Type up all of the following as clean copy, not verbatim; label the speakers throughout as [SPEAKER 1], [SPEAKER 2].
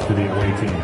[SPEAKER 1] To the away team.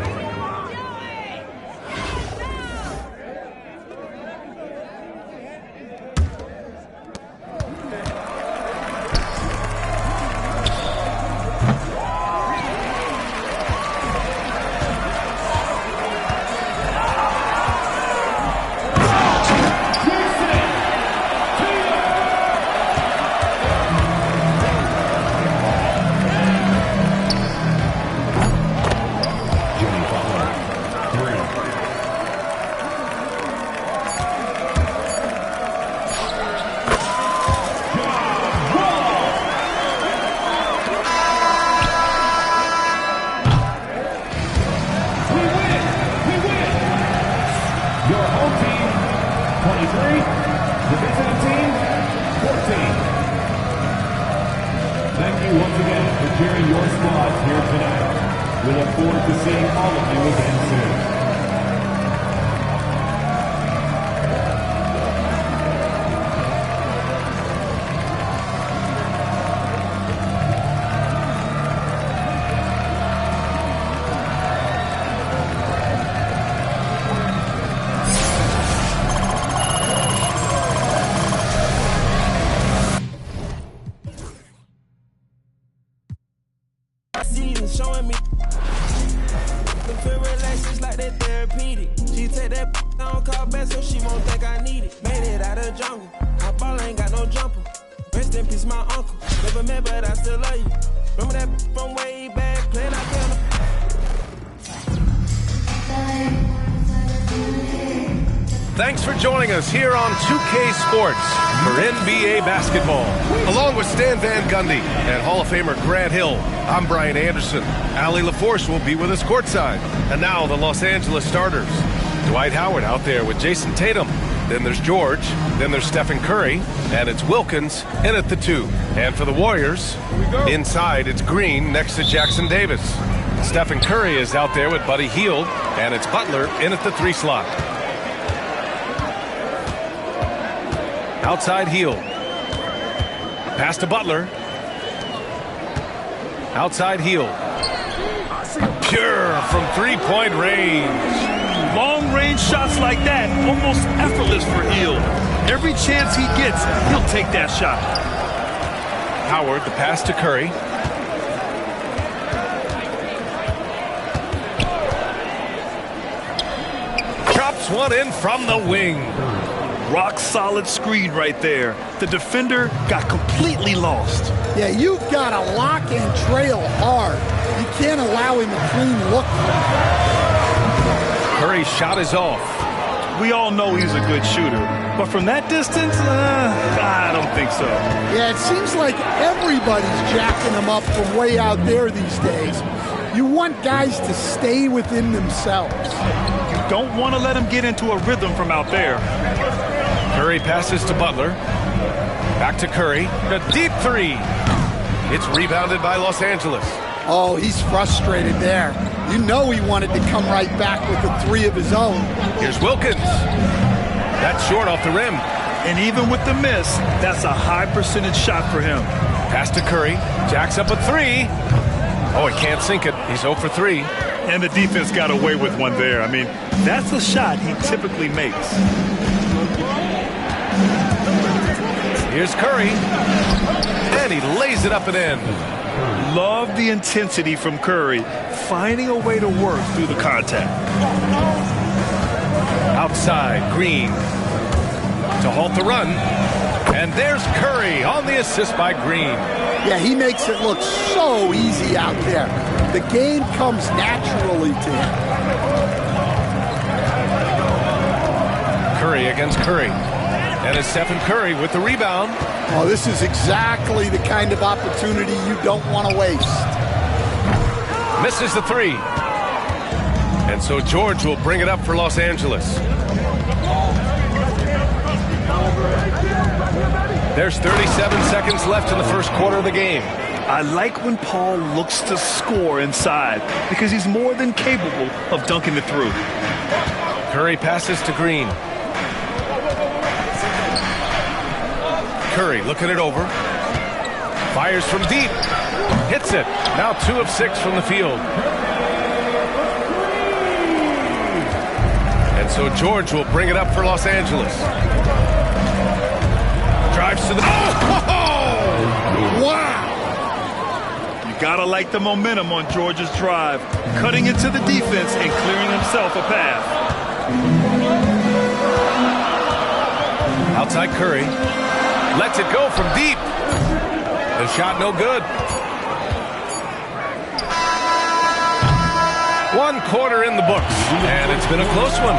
[SPEAKER 2] Once again for cheering your squads here tonight. We look forward to seeing all of you again soon.
[SPEAKER 3] Showing me the feel relaxes like that therapeutic. She take that on call back so she won't think I need it. Made it out of jungle. My ball ain't got no jumper. Rest in peace, my uncle. Never met, but I still love you. Remember that from way back, playing out piano.
[SPEAKER 4] Thanks for joining us here on 2K Sports for NBA basketball. Along with Stan Van Gundy and Hall of Famer Grant Hill, I'm Brian Anderson. Allie LaForce will be with us courtside. And now the Los Angeles starters. Dwight Howard out there with Jason Tatum. Then there's George. Then there's Stephen Curry. And it's Wilkins in at the 2. And for the Warriors, inside it's Green next to Jackson Davis. Stephen Curry is out there with Buddy Hield. And it's Butler in at the 3 slot. Outside Hield. Pass to Butler. Outside Hield. Pure from three-point range.
[SPEAKER 5] Long-range shots like that, almost effortless for Hield. Every chance he gets, he'll take that shot.
[SPEAKER 4] Howard, the pass to Curry. Drops one in from the wing.
[SPEAKER 5] Rock-solid screen right there. The defender got completely lost.
[SPEAKER 6] Yeah, you've got to lock and trail hard. You can't allow him a clean look.
[SPEAKER 4] Curry's shot is off.
[SPEAKER 5] We all know he's a good shooter, but from that distance, I don't think so.
[SPEAKER 6] Yeah, it seems like everybody's jacking him up from way out there these days. You want guys to stay within themselves.
[SPEAKER 5] You don't want to let him get into a rhythm from out there.
[SPEAKER 4] Curry passes to Butler. Back to Curry. A deep 3. It's rebounded by Los Angeles.
[SPEAKER 6] Oh, he's frustrated there. You know he wanted to come right back with a 3 of his own.
[SPEAKER 4] Here's Wilkins. That's short off the rim.
[SPEAKER 5] And even with the miss, that's a high percentage shot for him.
[SPEAKER 4] Pass to Curry. Jacks up a 3. Oh, he can't sink it. He's 0 for 3.
[SPEAKER 5] And the defense got away with one there. I mean, that's a shot he typically makes.
[SPEAKER 4] Here's Curry. And he lays it up and in.
[SPEAKER 5] Love the intensity from Curry, finding a way to work through the contact.
[SPEAKER 4] Outside, Green to halt the run. And there's Curry on the assist by Green.
[SPEAKER 6] Yeah, he makes it look so easy out there. The game comes naturally to him.
[SPEAKER 4] Curry against Curry. And it's Stephen Curry with the rebound.
[SPEAKER 6] Oh, this is exactly the kind of opportunity you don't want to waste.
[SPEAKER 4] Misses the three. And so George will bring it up for Los Angeles. There's 37 seconds left in the first quarter of the game.
[SPEAKER 5] I like when Paul looks to score inside because he's more than capable of dunking it through.
[SPEAKER 4] Curry passes to Green. Curry looking it over. Fires from deep. Hits it. Now 2 of 6 from the field. And so George will bring it up for Los Angeles. Drives to the... Oh!
[SPEAKER 6] Wow!
[SPEAKER 5] You gotta like the momentum on George's drive. Cutting into the defense and clearing himself a path.
[SPEAKER 4] Outside Curry. Lets it go from deep. The shot no good. 1 quarter in the books, and it's been a close one.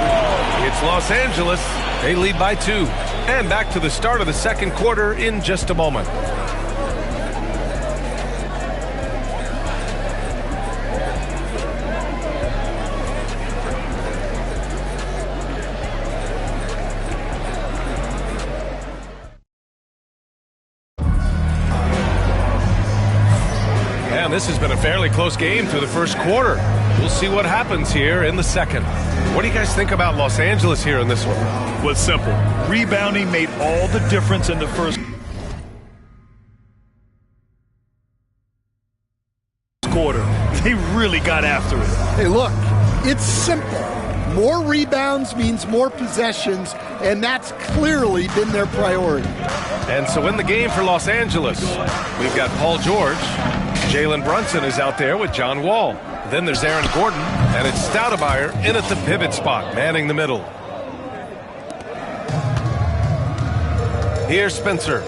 [SPEAKER 4] It's Los Angeles. They lead by 2. And back to the start of the second quarter in just a moment. And this has been a fairly close game through the first quarter. We'll see what happens here in the second. What do you guys think about Los Angeles here in this one?
[SPEAKER 5] Well, it's simple. Rebounding made all the difference in the first quarter. They really got after it.
[SPEAKER 6] Hey, look, it's simple. More rebounds means more possessions, and that's clearly been their priority.
[SPEAKER 4] And so in the game for Los Angeles, we've got Paul George. Jalen Brunson is out there with John Wall. Then there's Aaron Gordon, and it's Stoudemire in at the pivot spot, manning the middle. Here's Spencer.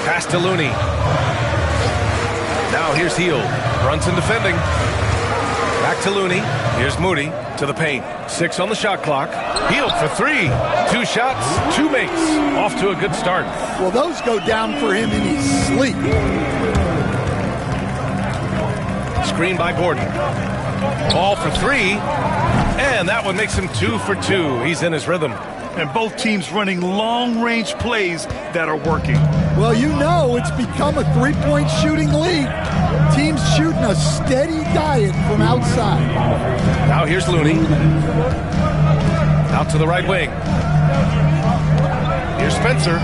[SPEAKER 4] Pass to Looney. Now here's Hield. Brunson defending. Back to Looney. Here's Moody to the paint. 6 on the shot clock. Hield for 3. 2 shots, 2 makes. Off to a good start.
[SPEAKER 6] Well, those go down for him in his sleep.
[SPEAKER 4] Screen by Gordon. Ball for 3. And that one makes him 2 for 2. He's in his rhythm.
[SPEAKER 5] And both teams running long-range plays that are working.
[SPEAKER 6] Well, you know it's become a three-point shooting league. Teams shooting a steady diet from outside.
[SPEAKER 4] Now here's Looney. Out to the right wing. Here's Spencer.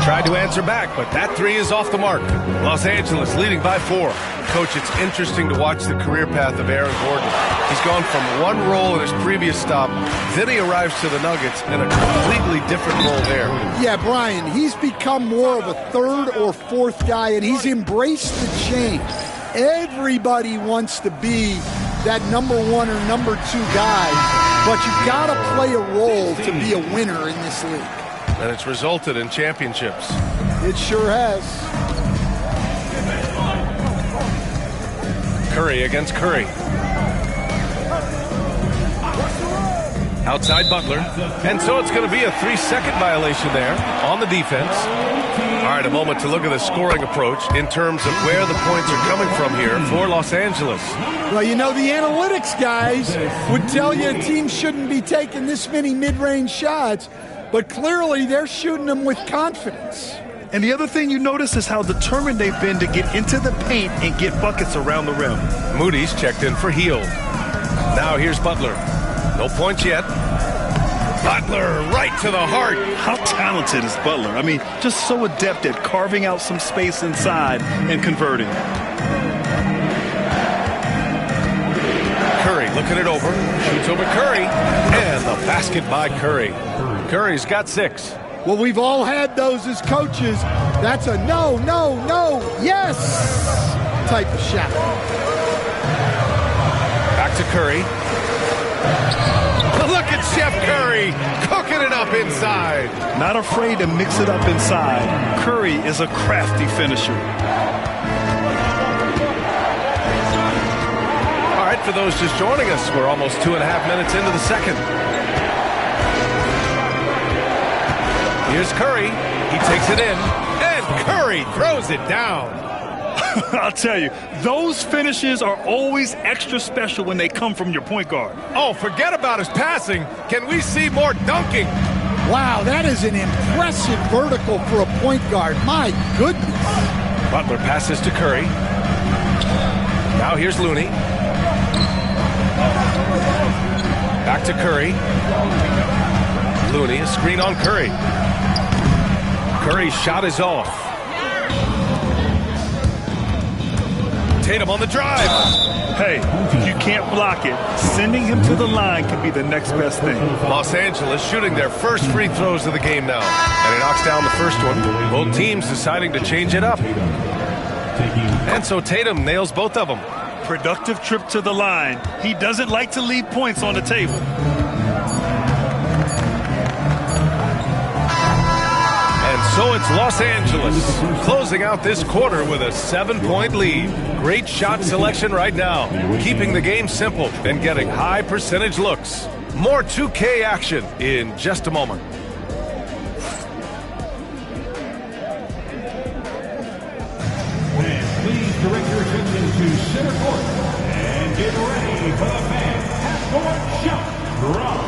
[SPEAKER 4] Tried to answer back, but that 3 is off the mark. Los Angeles leading by 4. Coach, it's interesting to watch the career path of Aaron Gordon. He's gone from one role in his previous stop, then he arrives to the Nuggets in a completely different role there.
[SPEAKER 6] Yeah, Brian, he's become more of a third or fourth guy, and he's embraced the change. Everybody wants to be that number 1 or number 2 guy, but you've got to play a role to be a winner in this league.
[SPEAKER 4] And it's resulted in championships.
[SPEAKER 6] It sure has.
[SPEAKER 4] Curry against Curry. Outside Butler. And so it's going to be a 3-second violation there on the defense. All right, a moment to look at the scoring approach in terms of where the points are coming from here for Los Angeles.
[SPEAKER 6] Well, you know, the analytics guys would tell you a team shouldn't be taking this many mid-range shots, but clearly they're shooting them with confidence.
[SPEAKER 5] And the other thing you notice is how determined they've been to get into the paint and get buckets around the rim.
[SPEAKER 4] Moody's checked in for Hield. Now here's Butler. No points yet. Butler right to the heart.
[SPEAKER 5] How talented is Butler? I mean, just so adept at carving out some space inside and converting.
[SPEAKER 4] Curry looking it over. Shoots over Curry. And the basket by Curry. Curry's got 6.
[SPEAKER 6] Well, we've all had those as coaches. That's a no, no, no, yes type of shot.
[SPEAKER 4] Back to Curry. Look at Chef Curry cooking it up inside.
[SPEAKER 5] Not afraid to mix it up inside. Curry is a crafty finisher.
[SPEAKER 4] All right, for those just joining us, we're almost 2.5 minutes into the second. Here's Curry. He takes it in, and Curry throws it down.
[SPEAKER 5] I'll tell you, those finishes are always extra special when they come from your point guard.
[SPEAKER 4] Oh, forget about his passing. Can we see more dunking?
[SPEAKER 6] Wow, that is an impressive vertical for a point guard. My goodness.
[SPEAKER 4] Butler passes to Curry. Now here's Looney. Back to Curry. Looney, a screen on Curry. Curry's shot is off. Tatum on the drive.
[SPEAKER 5] Hey, if you can't block it, sending him to the line can be the next best thing.
[SPEAKER 4] Los Angeles shooting their first free throws of the game now. And he knocks down the first one. Both teams deciding to change it up. And so Tatum nails both of them.
[SPEAKER 5] Productive trip to the line. He doesn't like to leave points on the table.
[SPEAKER 4] So it's Los Angeles closing out this quarter with a 7-point lead. Great shot selection right now, keeping the game simple and getting high percentage looks. More 2K action in just a moment.
[SPEAKER 2] And please direct your attention to center court and get ready for the fans half-court shot drop.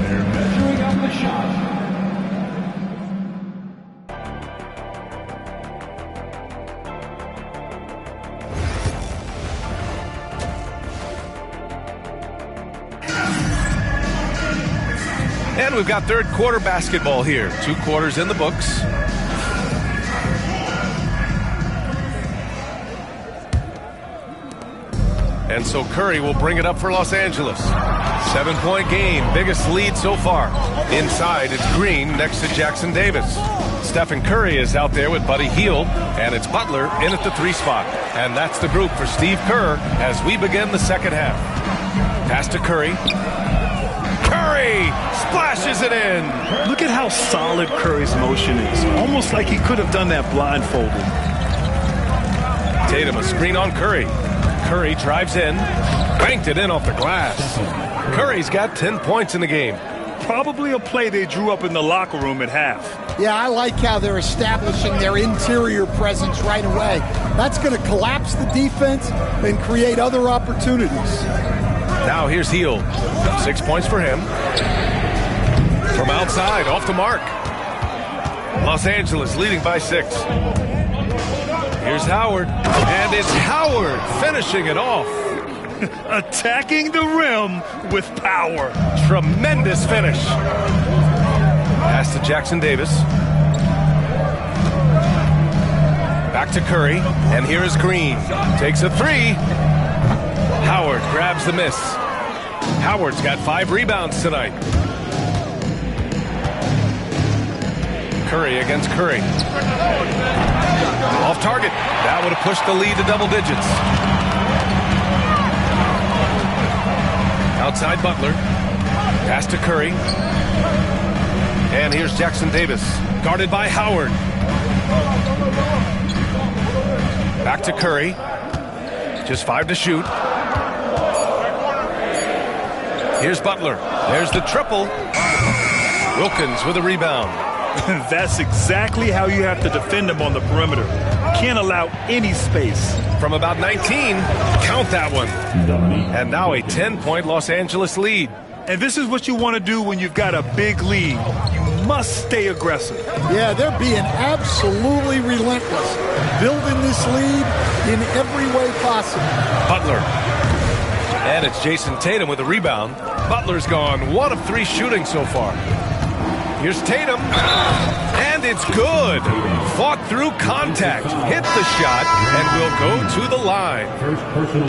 [SPEAKER 2] They're measuring up the shot.
[SPEAKER 4] And we've got third quarter basketball here. 2 quarters in the books. And so Curry will bring it up for Los Angeles. 7-point game, biggest lead so far. Inside, it's Green next to Jackson Davis. Stephen Curry is out there with Buddy Hield, and it's Butler in at the 3 spot. And that's the group for Steve Kerr as we begin the second half. Pass to Curry. Curry splashes it in.
[SPEAKER 5] Look at how solid Curry's motion is. Almost like he could have done that blindfolded.
[SPEAKER 4] Tatum, a screen on Curry. Curry drives in, banked it in off the glass. Curry's got 10 points in the game.
[SPEAKER 5] Probably a play they drew up in the locker room at half.
[SPEAKER 6] Yeah, I like how they're establishing their interior presence right away. That's going to collapse the defense and create other opportunities.
[SPEAKER 4] Now here's Hield. 6 points for him. From outside, off the mark. Los Angeles leading by 6. Here's Howard. And it's Howard finishing it off.
[SPEAKER 5] Attacking the rim with power.
[SPEAKER 4] Tremendous finish. Pass to Jackson Davis. Back to Curry. And here is Green. Takes a 3. Howard grabs the miss. Howard's got 5 rebounds tonight. Curry against Curry. Off target. That would have pushed the lead to double digits. Outside Butler. Pass to Curry. And here's Jackson Davis. Guarded by Howard. Back to Curry. Just 5 to shoot. Here's Butler. There's the triple. Wilkins with a rebound.
[SPEAKER 5] That's exactly how you have to defend him on the perimeter. Can't allow any space.
[SPEAKER 4] From about 19, count that one. And now a 10-point Los Angeles lead.
[SPEAKER 5] And this is what you want to do when you've got a big lead. You must stay aggressive.
[SPEAKER 6] Yeah, they're being absolutely relentless, building this lead in every way possible.
[SPEAKER 4] Butler. And it's Jason Tatum with a rebound. Butler's gone 1 of 3 shooting so far. Here's Tatum. And it's good. Fought through contact. Hit the shot and will go to the line.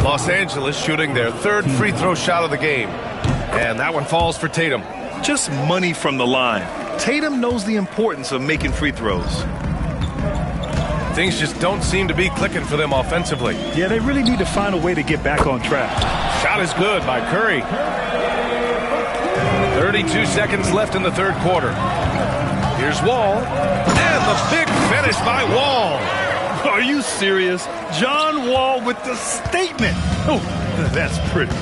[SPEAKER 4] Los Angeles shooting their 3rd free throw shot of the game. And that one falls for Tatum.
[SPEAKER 5] Just money from the line. Tatum knows the importance of making free throws.
[SPEAKER 4] Things just don't seem to be clicking for them offensively.
[SPEAKER 5] Yeah, they really need to find a way to get back on track.
[SPEAKER 4] Shot is good by Curry. 32 seconds left in the third quarter. Here's Wall, and the big finish by Wall.
[SPEAKER 5] Are you serious? John Wall with the statement. Oh, that's pretty.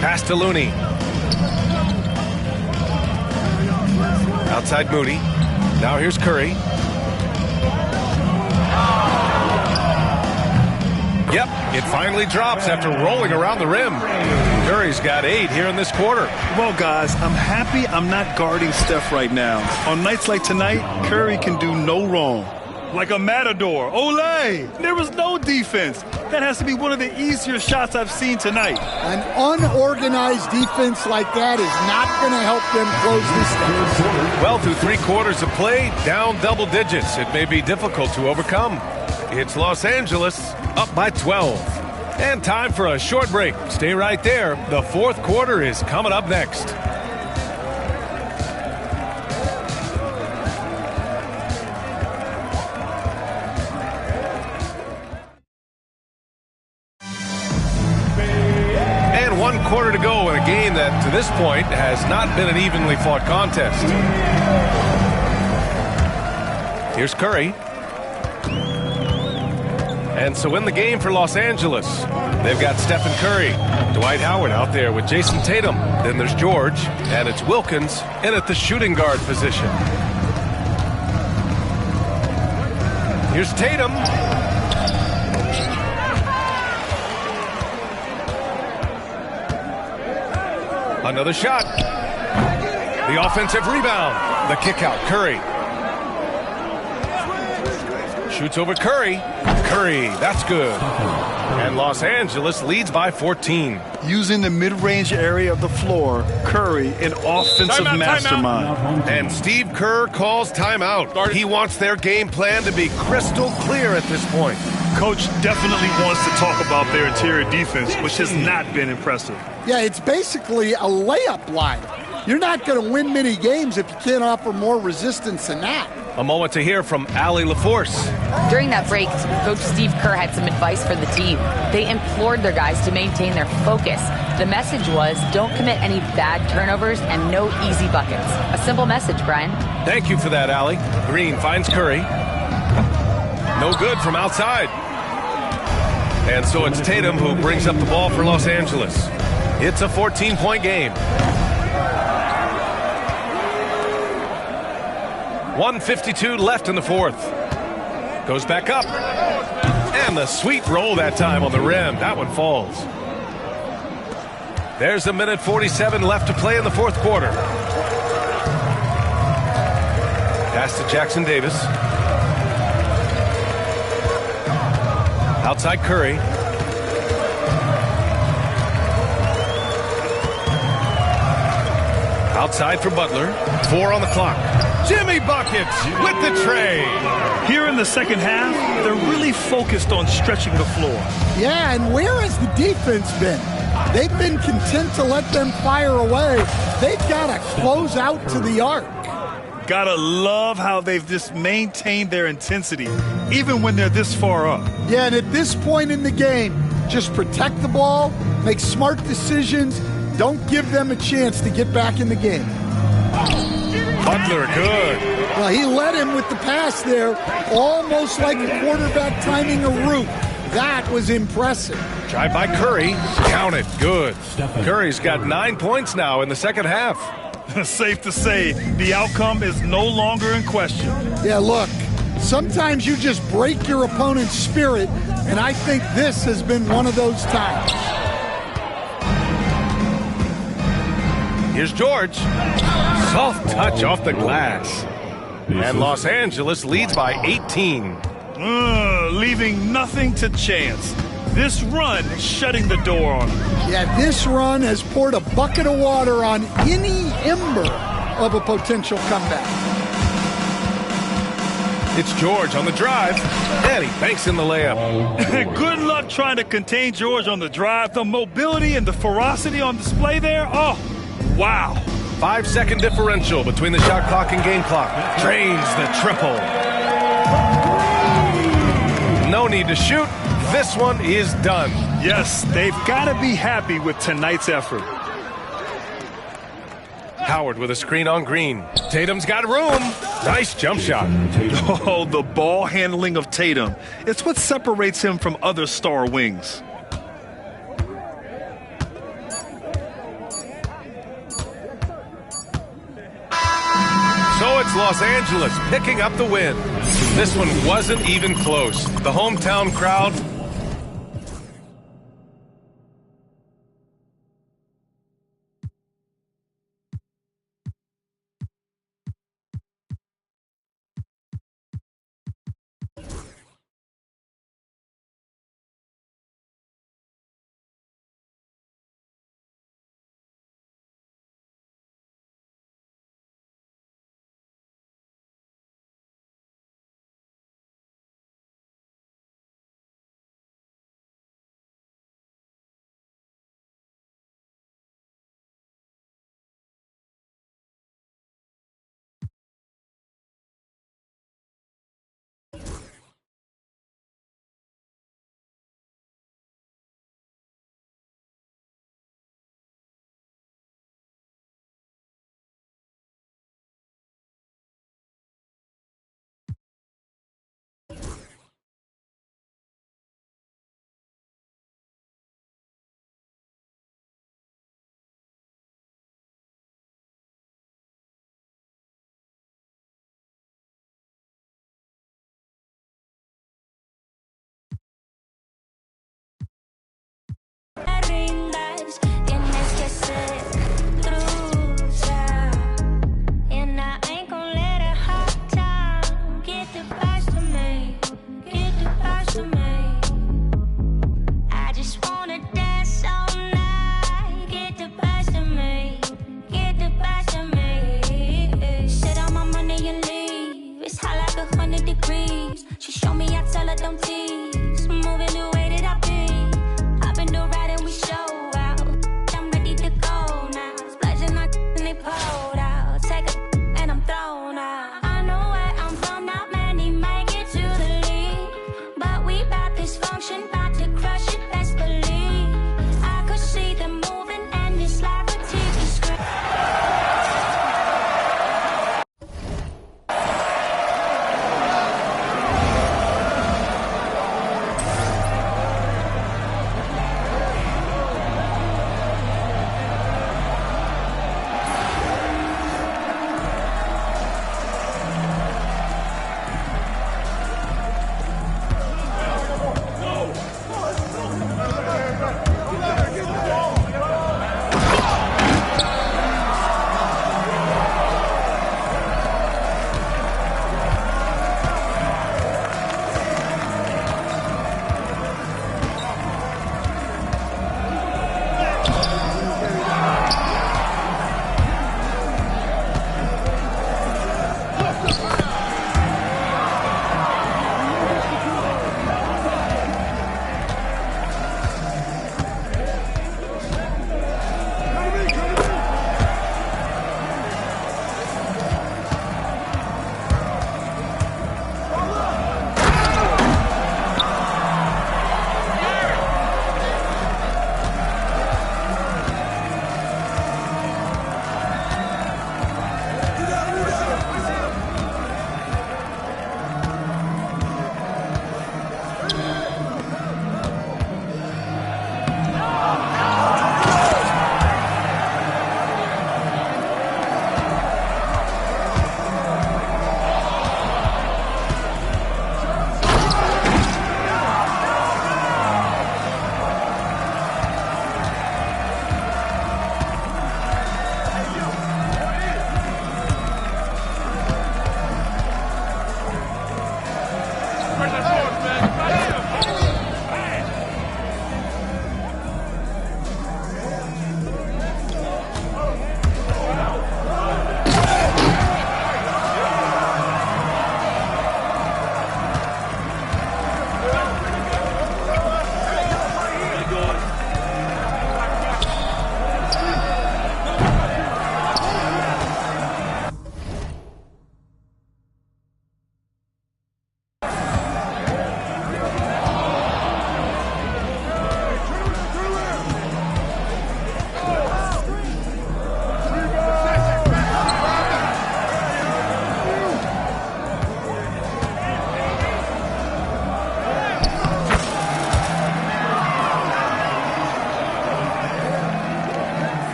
[SPEAKER 4] Pass to Looney. Outside Mooney. Now here's Curry. Yep, it finally drops after rolling around the rim. Curry's got 8 here in this quarter.
[SPEAKER 5] Well, guys, I'm happy I'm not guarding Steph right now. On nights like tonight, Curry can do no wrong. Like a matador. Olay! There was no defense. That has to be one of the easier shots I've seen tonight.
[SPEAKER 6] An unorganized defense like that is not going to help them close this game.
[SPEAKER 4] Well, through 3 quarters of play, down double digits. It may be difficult to overcome. It's Los Angeles up by 12. And time for a short break. Stay right there. The fourth quarter is coming up next. And 1 quarter to go in a game that, to this point, has not been an evenly fought contest. Here's Curry. And so in the game for Los Angeles, they've got Stephen Curry, Dwight Howard out there with Jason Tatum. Then there's George, and it's Wilkins in at the shooting guard position. Here's Tatum. Another shot. The offensive rebound. The kick out, Curry. Shoots over Curry. Curry, that's good. And Los Angeles leads by 14.
[SPEAKER 5] Using the mid-range area of the floor, Curry, an offensive mastermind.
[SPEAKER 4] And Steve Kerr calls timeout. He wants their game plan to be crystal clear at this point.
[SPEAKER 5] Coach definitely wants to talk about their interior defense, which has not been impressive.
[SPEAKER 6] Yeah, it's basically a layup line. You're not going to win many games if you can't offer more resistance than that.
[SPEAKER 4] A moment to hear from Allie LaForce.
[SPEAKER 7] During that break, Coach Steve Kerr had some advice for the team. They implored their guys to maintain their focus. The message was, don't commit any bad turnovers and no easy buckets. A simple message, Brian.
[SPEAKER 4] Thank you for that, Allie. Green finds Curry. No good from outside. And so it's Tatum who brings up the ball for Los Angeles. It's a 14-point game. 1:52 left in the fourth. Goes back up. And the sweet roll that time on the rim. That one falls. There's a minute 47 left to play in the fourth quarter. Pass to Jackson Davis. Outside Curry. Outside for Butler. 4 on the clock. Jimmy Buckets with the tray.
[SPEAKER 5] Here in the second half, they're really focused on stretching the floor.
[SPEAKER 6] Yeah, and where has the defense been? They've been content to let them fire away. They've got to close out to the arc.
[SPEAKER 5] Gotta love how they've just maintained their intensity, even when they're this far up.
[SPEAKER 6] Yeah, and at this point in the game, just protect the ball, make smart decisions, don't give them a chance to get back in the game.
[SPEAKER 4] Butler, good.
[SPEAKER 6] Well, he led him with the pass there, almost like a quarterback timing a route. That was impressive.
[SPEAKER 4] Drive by Curry. Count it. Good. Curry's got 9 points now in the second half.
[SPEAKER 5] Safe to say, the outcome is no longer in question.
[SPEAKER 6] Yeah, look, sometimes you just break your opponent's spirit, and I think this has been one of those times.
[SPEAKER 4] Here's George. Soft touch off the glass. And Los Angeles leads by 18.
[SPEAKER 5] Leaving nothing to chance. This run shutting the door on them.
[SPEAKER 6] Yeah, this run has poured a bucket of water on any ember of a potential comeback.
[SPEAKER 4] It's George on the drive, and he banks in the layup.
[SPEAKER 5] Good luck trying to contain George on the drive. The mobility and the ferocity on display there, oh, wow.
[SPEAKER 4] 5-second differential between the shot clock and game clock. Drains the triple. No need to shoot. This one is done.
[SPEAKER 5] Yes, they've got to be happy with tonight's effort.
[SPEAKER 4] Howard with a screen on Green. Tatum's got room. Nice jump shot.
[SPEAKER 5] Oh, the ball handling of Tatum. It's what separates him from other star wings.
[SPEAKER 4] So it's Los Angeles picking up the win. This one wasn't even close. The hometown crowd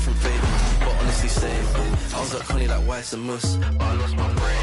[SPEAKER 3] different baby, but honestly same. I was at Connie like Weiss and Mus, but I lost my brain.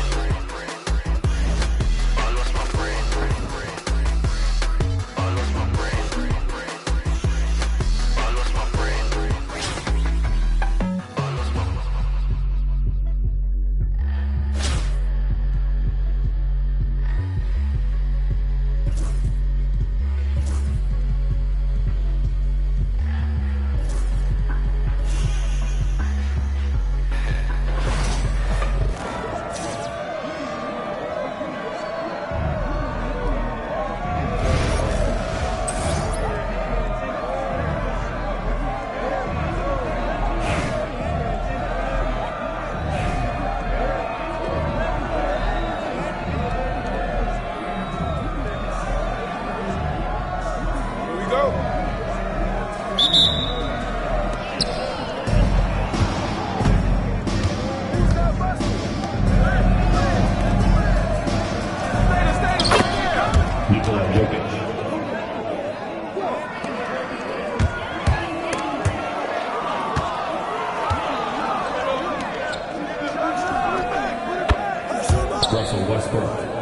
[SPEAKER 1] Russell Westbrook.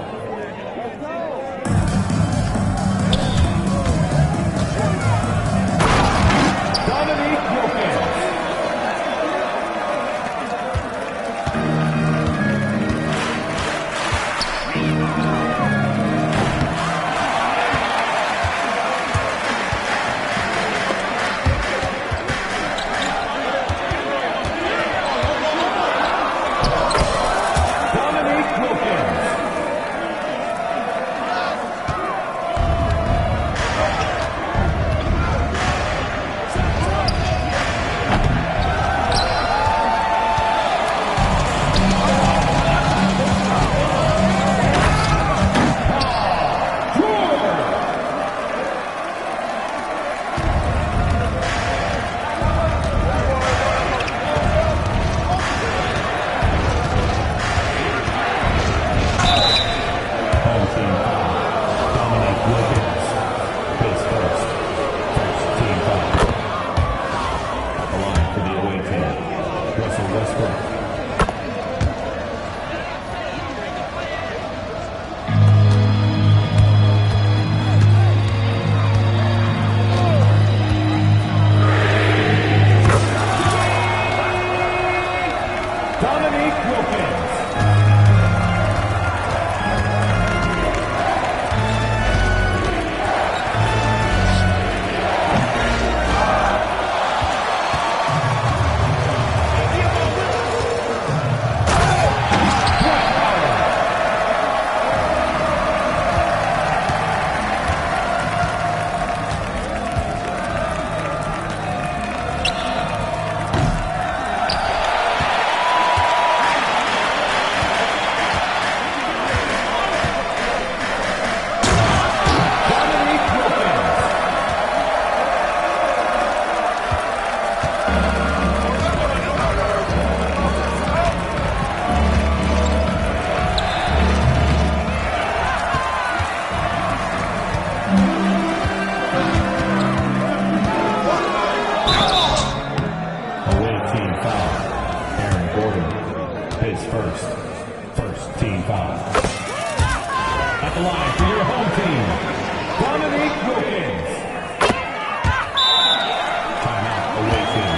[SPEAKER 1] First team foul. At the line for your home team, Dominique Wilkins. Timeout, away team.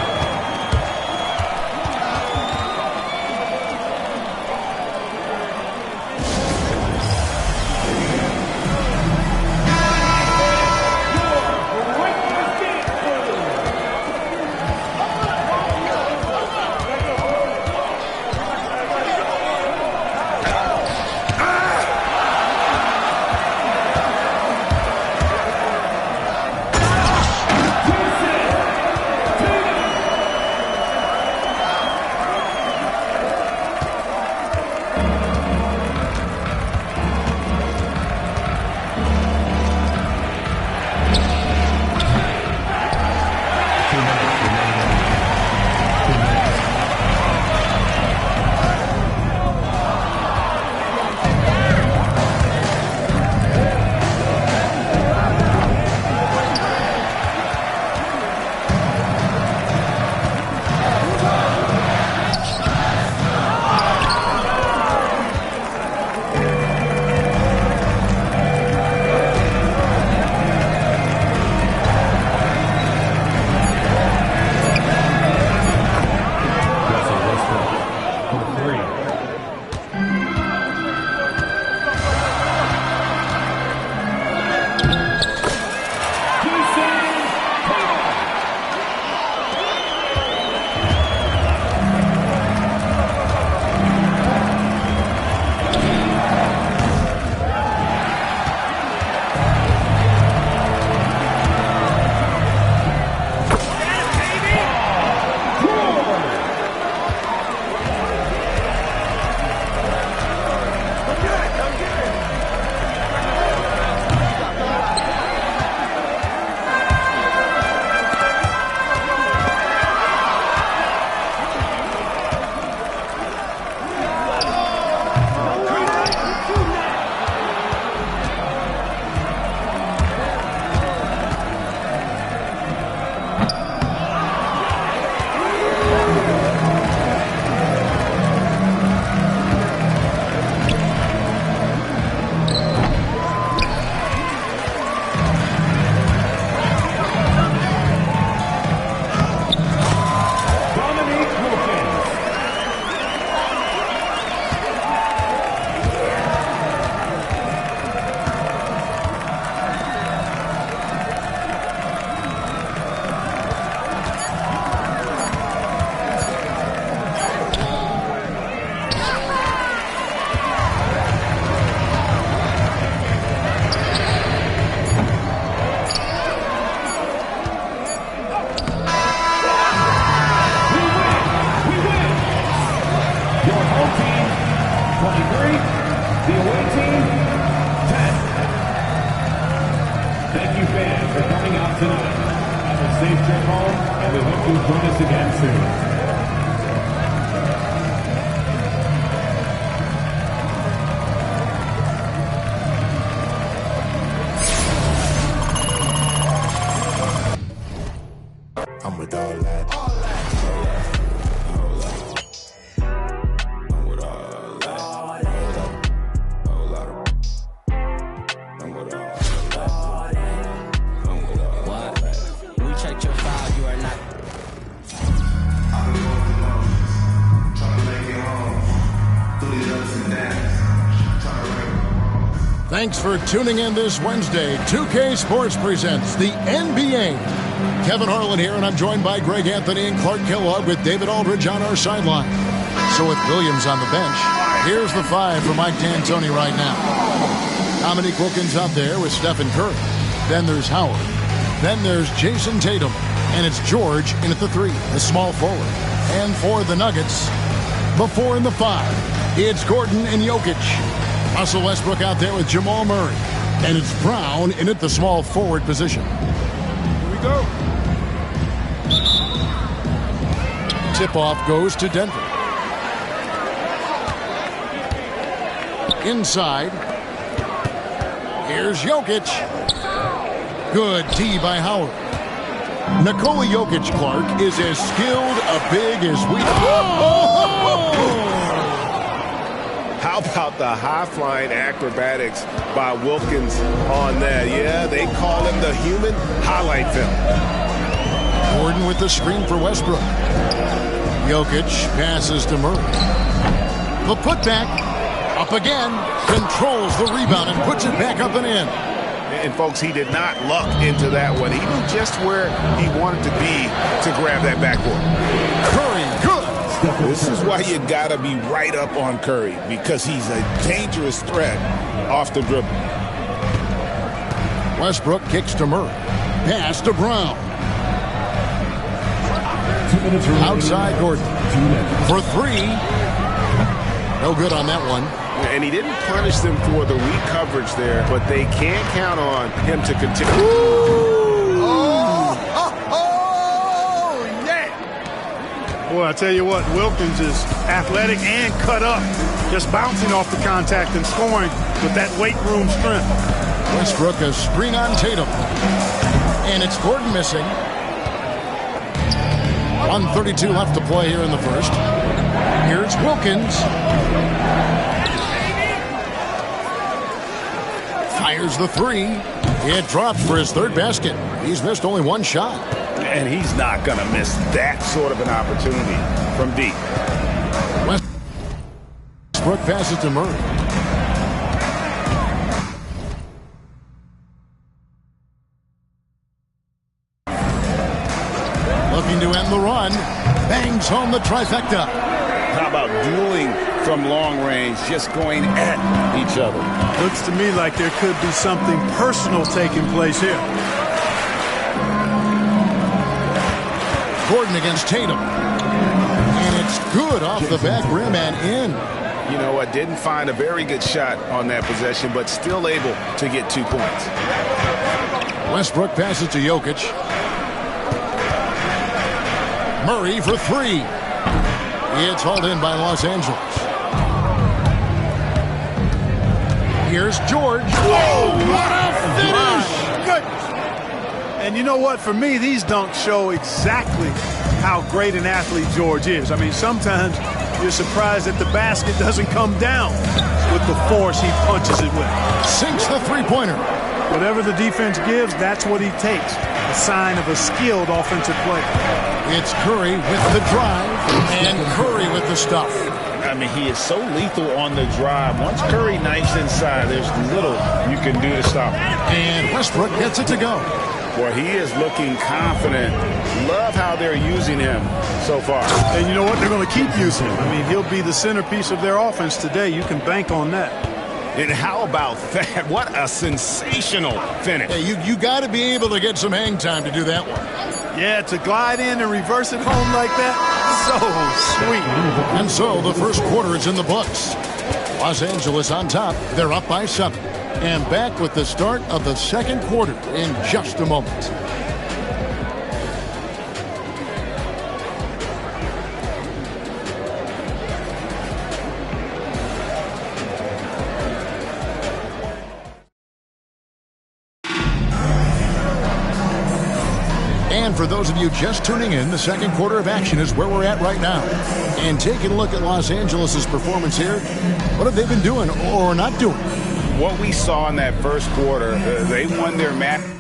[SPEAKER 2] The away team, 10. Thank you, fans, for coming out tonight. Have a safe trip home, and we hope you'll join us again soon.
[SPEAKER 8] I'm with all that. I'm with all that. I'm with all that.
[SPEAKER 3] What? We checked your file, you are not.
[SPEAKER 9] Thanks for tuning in this Wednesday. 2K Sports presents the NBA. Kevin Harlan here, and I'm joined by Greg Anthony and Clark Kellogg with David Aldridge on our sideline. So with Williams on the bench, here's the 5 for Mike D'Antoni right now. Dominique Wilkins out there with Stephen Curry. Then there's Howard. Then there's Jason Tatum. And it's George in at the 3, the small forward. And for the Nuggets, the 4 and the 5, it's Gordon and Jokic. Russell Westbrook out there with Jamal Murray. And it's Brown in at the small forward position. Here we go. Tip-off goes to Denver. Inside. Here's Jokic. Good D by Howard. Nikola Jokic, Clark, is as skilled a big as we...
[SPEAKER 4] How about the high-flying acrobatics by Wilkins on that? Yeah, they call him the human highlight film.
[SPEAKER 9] Gordon with the screen for Westbrook. Jokic passes to Murray. The putback, up again, controls the rebound and puts it back up and in.
[SPEAKER 4] And, folks, he did not luck into that one. He knew just where he wanted to be to grab that backboard.
[SPEAKER 9] Curry, good.
[SPEAKER 8] This is why you gotta be right up on Curry, because he's a dangerous threat off the dribble.
[SPEAKER 9] Westbrook kicks to Murray. Pass to Brown. Outside Gordon. For 3. No good on that one.
[SPEAKER 4] And he didn't punish them for the weak coverage there, but they can't count on him to continue.
[SPEAKER 5] Boy, I tell you what, Wilkins is athletic and cut up. Just bouncing off the contact and scoring with that weight room strength.
[SPEAKER 9] Westbrook a screen on Tatum. And it's Gordon missing. 1:32 left to play here in the first. Here's Wilkins. Fires the 3. It drops for his 3rd basket. He's missed only 1 shot.
[SPEAKER 8] And he's not going to miss that sort of an opportunity from deep.
[SPEAKER 9] Westbrook passes to Murray. Looking to end the run. Bangs home the trifecta.
[SPEAKER 8] How about dueling from long range, just going at each other?
[SPEAKER 5] Looks to me like there could be something personal taking place here.
[SPEAKER 9] Gordon against Tatum. And it's good off the back rim and in.
[SPEAKER 8] You know what? Didn't find a very good shot on that possession, but still able to get 2 points.
[SPEAKER 9] Westbrook passes to Jokic. Murray for 3. It's hauled in by Los Angeles. Here's George. Whoa, what a finish!
[SPEAKER 5] Goodness. And you know what? For me, these dunks show exactly how great an athlete George is. I mean, sometimes you're surprised that the basket doesn't come down with the force he punches it with.
[SPEAKER 9] Sinks the 3-pointer.
[SPEAKER 5] Whatever the defense gives, that's what he takes. A sign of a skilled offensive player.
[SPEAKER 9] It's Curry with the drive and Curry with the stuff.
[SPEAKER 8] I mean, he is so lethal on the drive. Once Curry knifes inside, there's little you can do to stop him.
[SPEAKER 9] And Westbrook gets it to go.
[SPEAKER 8] Boy, he is looking confident. Love how they're using him so far.
[SPEAKER 5] And you know what? They're going to keep using him. I mean, he'll be the centerpiece of their offense today. You can bank on that.
[SPEAKER 8] And how about that? What a sensational finish.
[SPEAKER 9] Hey, you got to be able to get some hang time to do that one.
[SPEAKER 5] Yeah, to glide in and reverse it home like that, so sweet.
[SPEAKER 9] And so the first quarter is in the books. Los Angeles on top. They're up by 7. And back with the start of the second quarter in just a moment. And for those of you just tuning in, the second quarter of action is where we're at right now. And taking a look at Los Angeles' performance here, what have they been doing or not doing?
[SPEAKER 8] What we saw in that first quarter, they won their match.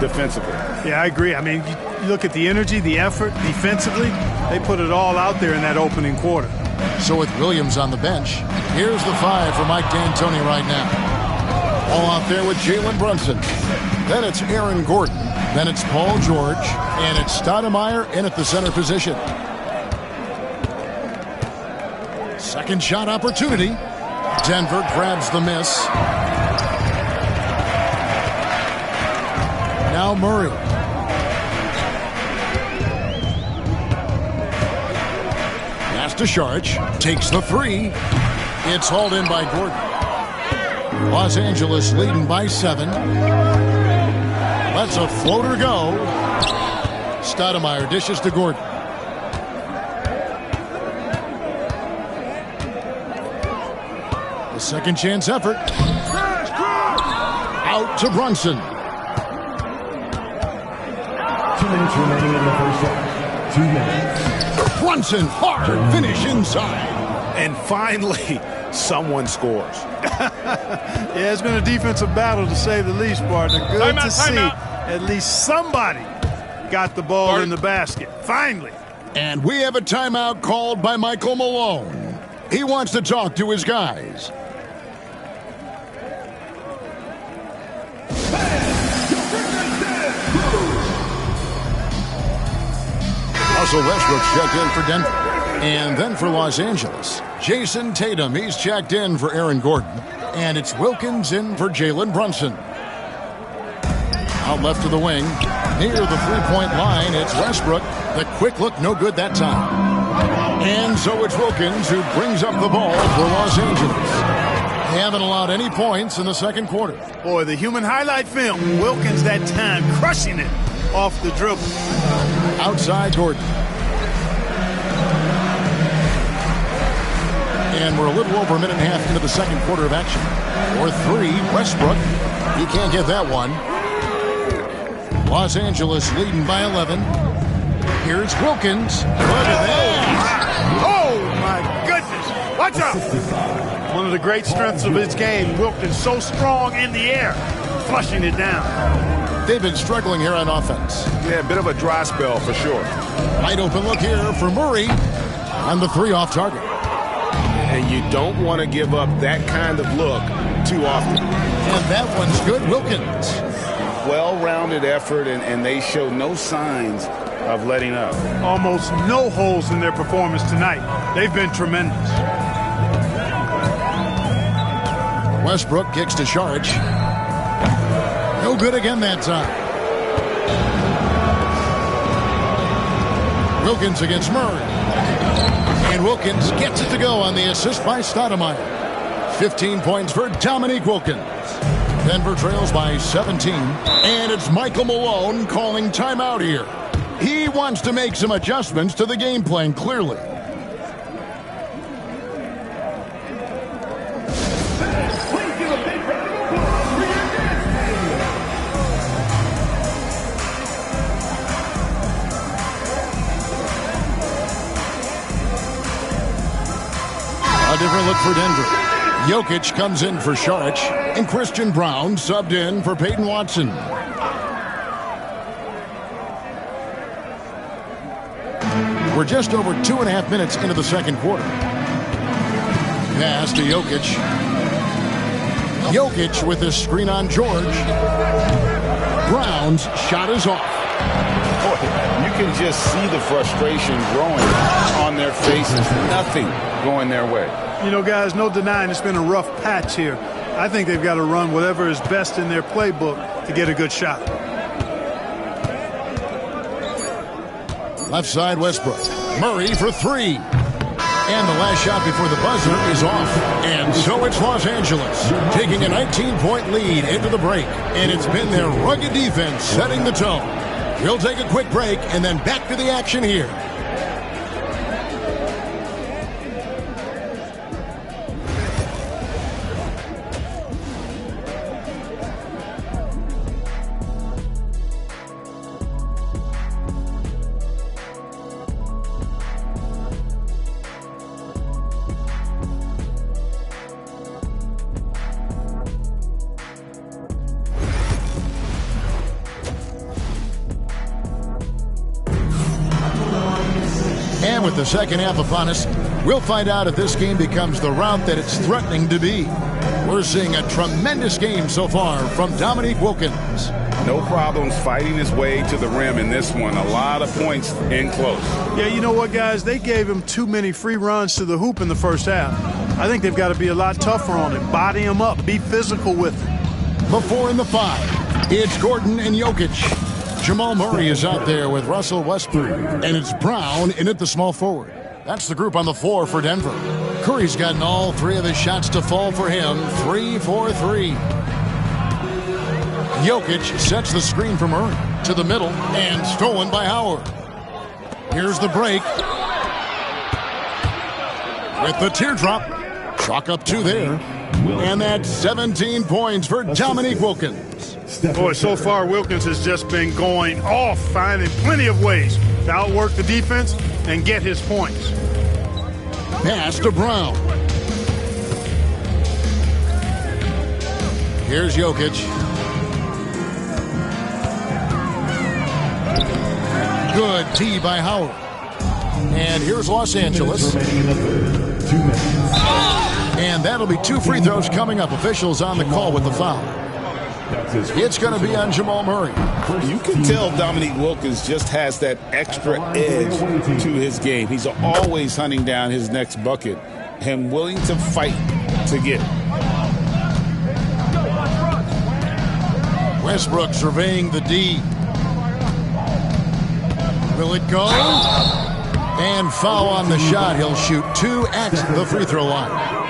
[SPEAKER 8] Defensively.
[SPEAKER 5] Yeah, I agree. I mean, you look at the energy, the effort defensively, they put it all out there in that opening quarter.
[SPEAKER 9] So with Williams on the bench, here's the 5 for Mike D'Antoni right now. All out there with Jalen Brunson. Then it's Aaron Gordon. Then it's Paul George. And it's Stoudemire in at the center position. Second shot opportunity. Denver grabs the miss. Now Murray. Pass to Sharch. Takes the 3. It's hauled in by Gordon. Los Angeles leading by 7. Lets a floater go. Stoudemire dishes to Gordon. The second chance effort. Out to Brunson.
[SPEAKER 1] 2 minutes remaining in the first half. 2 minutes.
[SPEAKER 9] Brunson, hard finish inside.
[SPEAKER 8] And finally, someone scores.
[SPEAKER 5] Yeah, it's been a defensive battle to say the least, partner. Good to see at least somebody got the ball in the basket. Finally.
[SPEAKER 9] And we have a timeout called by Michael Malone. He wants to talk to his guys. Russell Westbrook checked in for Denver. And then for Los Angeles, Jason Tatum, he's checked in for Aaron Gordon. And it's Wilkins in for Jalen Brunson. Out left to the wing, near the three-point line, it's Westbrook. The quick look, no good that time. And so it's Wilkins who brings up the ball for Los Angeles. They haven't allowed any points in the second quarter.
[SPEAKER 5] Boy, the human highlight film, Wilkins that time crushing it off the dribble.
[SPEAKER 9] Outside Gordon. And we're a little over a minute and a half into the second quarter of action. Or 3, Westbrook. He can't get that one. Los Angeles leading by 11. Here's Wilkins. Look at that.
[SPEAKER 5] Oh, my goodness. Watch out. One of the great strengths of his game, Wilkins so strong in the air, flushing it down.
[SPEAKER 9] They've been struggling here on offense.
[SPEAKER 8] Yeah, a bit of a dry spell for sure.
[SPEAKER 9] Wide open look here for Murray. On the 3 off target.
[SPEAKER 8] And you don't want to give up that kind of look too often.
[SPEAKER 9] And that one's good. Wilkins.
[SPEAKER 8] Well-rounded effort, and they show no signs of letting up.
[SPEAKER 5] Almost no holes in their performance tonight. They've been tremendous.
[SPEAKER 9] Westbrook kicks to Sharch. No good again that time. Wilkins against Murray. And Wilkins gets it to go on the assist by Stoudemire. 15 points for Dominique Wilkins. Denver trails by 17. And it's Michael Malone calling timeout here. He wants to make some adjustments to the game plan, clearly. A different look for Denver. Jokic comes in for Saric, and Christian Brown subbed in for Peyton Watson. We're just over 2.5 minutes into the second quarter. Pass to Jokic. Jokic with his screen on George. Brown's shot is off.
[SPEAKER 8] You can just see the frustration growing on their faces. Nothing going their way.
[SPEAKER 5] You know, guys, no denying it's been a rough patch here. I think they've got to run whatever is best in their playbook to get a good shot.
[SPEAKER 9] Left side, Westbrook. Murray for three. And the last shot before the buzzer is off. And so it's Los Angeles taking a 19-point lead into the break. And it's been their rugged defense setting the tone. We'll take a quick break and then back to the action here. And with the second half upon us, we'll find out if this game becomes the rout that it's threatening to be. We're seeing a tremendous game so far from Dominique Wilkins.
[SPEAKER 8] No problems fighting his way to the rim in this one. A lot of points in close.
[SPEAKER 5] Yeah, you know what, guys? They gave him too many free runs to the hoop in the first half. I think they've got to be a lot tougher on him. Body him up. Be physical with him.
[SPEAKER 9] The 4 and the 5. It's Gordon and Jokic. Jamal Murray is out there with Russell Westbrook. And it's Brown in at the small forward. That's the group on the floor for Denver. Curry's gotten all 3 of his shots to fall for him. 3 for 3. Jokic sets the screen for Murray to the middle and stolen by Howard. Here's the break. With the teardrop. Chalk up 2 there. And that's 17 points for Dominique Wilkins.
[SPEAKER 5] Boy, so far Wilkins has just been going off, finding plenty of ways to outwork the defense and get his points.
[SPEAKER 9] Pass to Brown. Here's Jokic. Good tee by Howard. And here's Los Angeles. And that'll be 2 free throws coming up. Officials on the call with the foul. It's going to be on Jamal Murray.
[SPEAKER 8] You can tell Dominique Wilkins just has that extra edge to his game. He's always hunting down his next bucket and willing to fight to get it.
[SPEAKER 9] Westbrook surveying the D. Will it go? And foul on the shot. He'll shoot 2 at the free throw line.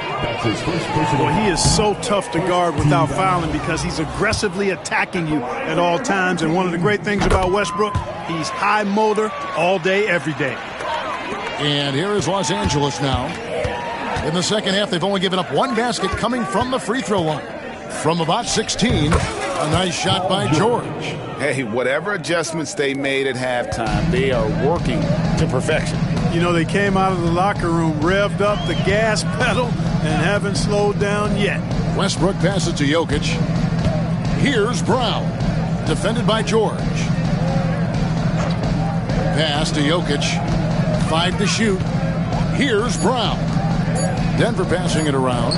[SPEAKER 5] Well, he is so tough to guard without fouling because he's aggressively attacking you at all times. And one of the great things about Westbrook, he's high motor all day, every day.
[SPEAKER 9] And here is Los Angeles now. In the second half, they've only given up 1 basket coming from the free throw line. From about 16, a nice shot by George.
[SPEAKER 8] Hey, whatever adjustments they made at halftime, they are working to perfection.
[SPEAKER 5] You know, they came out of the locker room, revved up the gas pedal, and haven't slowed down yet.
[SPEAKER 9] Westbrook passes to Jokic. Here's Brown, defended by George. Pass to Jokic. 5 to shoot. Here's Brown. Denver passing it around.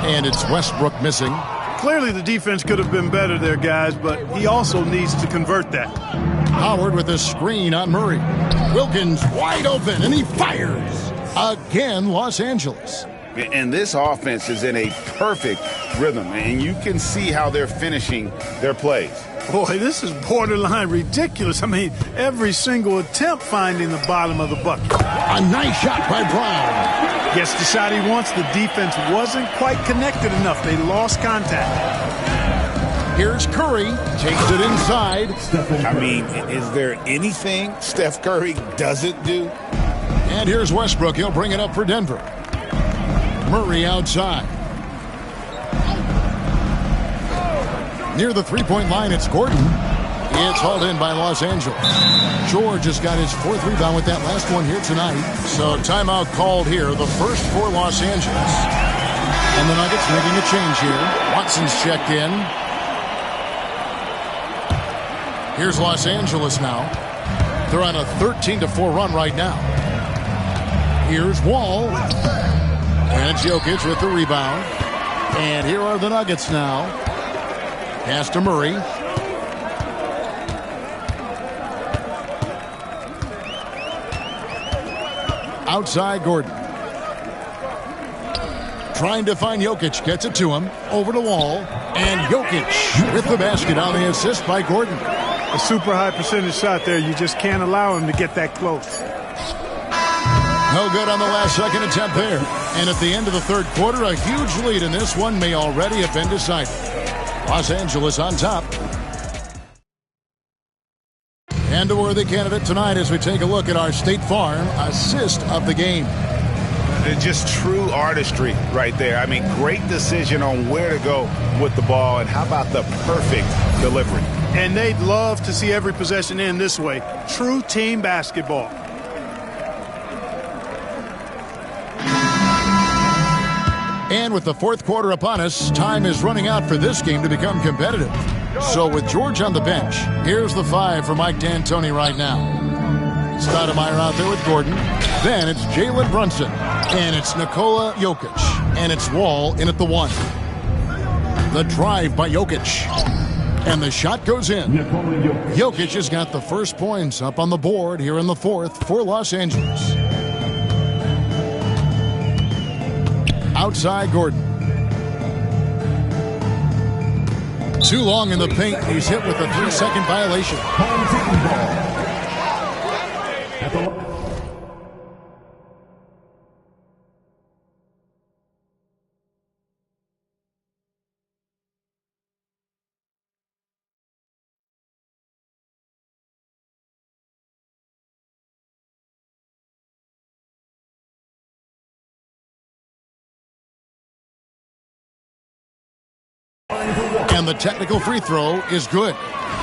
[SPEAKER 9] And it's Westbrook missing.
[SPEAKER 5] Clearly the defense could have been better there, guys, but he also needs to convert that.
[SPEAKER 9] Howard with a screen on Murray. Wilkins wide open, and he fires. Again, Los Angeles.
[SPEAKER 8] And this offense is in a perfect rhythm, and you can see how they're finishing their plays.
[SPEAKER 5] Boy, this is borderline ridiculous. I mean, every single attempt finding the bottom of the bucket.
[SPEAKER 9] A nice shot by Brown.
[SPEAKER 5] Gets the shot he wants. The defense wasn't quite connected enough. They lost contact.
[SPEAKER 9] Here's Curry. Takes it inside.
[SPEAKER 8] I mean, is there anything Steph Curry doesn't do?
[SPEAKER 9] And here's Westbrook. He'll bring it up for Denver. Murray outside. Near the three-point line, it's Gordon. It's hauled in by Los Angeles. George has got his 4th rebound with that last one here tonight. So timeout called here, the first for Los Angeles. And the Nuggets making a change here. Watson's checked in. Here's Los Angeles now. They're on a 13-4 run right now. Here's Wall. And it's Jokic with the rebound. And here are the Nuggets now. Pass to Murray. Outside Gordon. Trying to find Jokic. Gets it to him. Over to Wall. And Jokic with the basket on the assist by Gordon.
[SPEAKER 5] A super high percentage shot there. You just can't allow him to get that close.
[SPEAKER 9] No good on the last second attempt there. And at the end of the third quarter, a huge lead in this one may already have been decided. Los Angeles on top. And a worthy candidate tonight as we take a look at our State Farm assist of the game.
[SPEAKER 8] Just true artistry right there. I mean, great decision on where to go with the ball, and how about the perfect delivery?
[SPEAKER 5] And they'd love to see every possession end this way. True team basketball.
[SPEAKER 9] And with the fourth quarter upon us, time is running out for this game to become competitive. So with George on the bench, here's the 5 for Mike D'Antoni right now. Stoudemire out there with Gordon. Then it's Jalen Brunson. And it's Nikola Jokic. And it's Wall in at the 1. The drive by Jokic. And the shot goes in. Jokic has got the first points up on the board here in the fourth for Los Angeles. Outside Gordon. Too long in the paint. He's hit with a 3-second violation. And the technical free throw is good.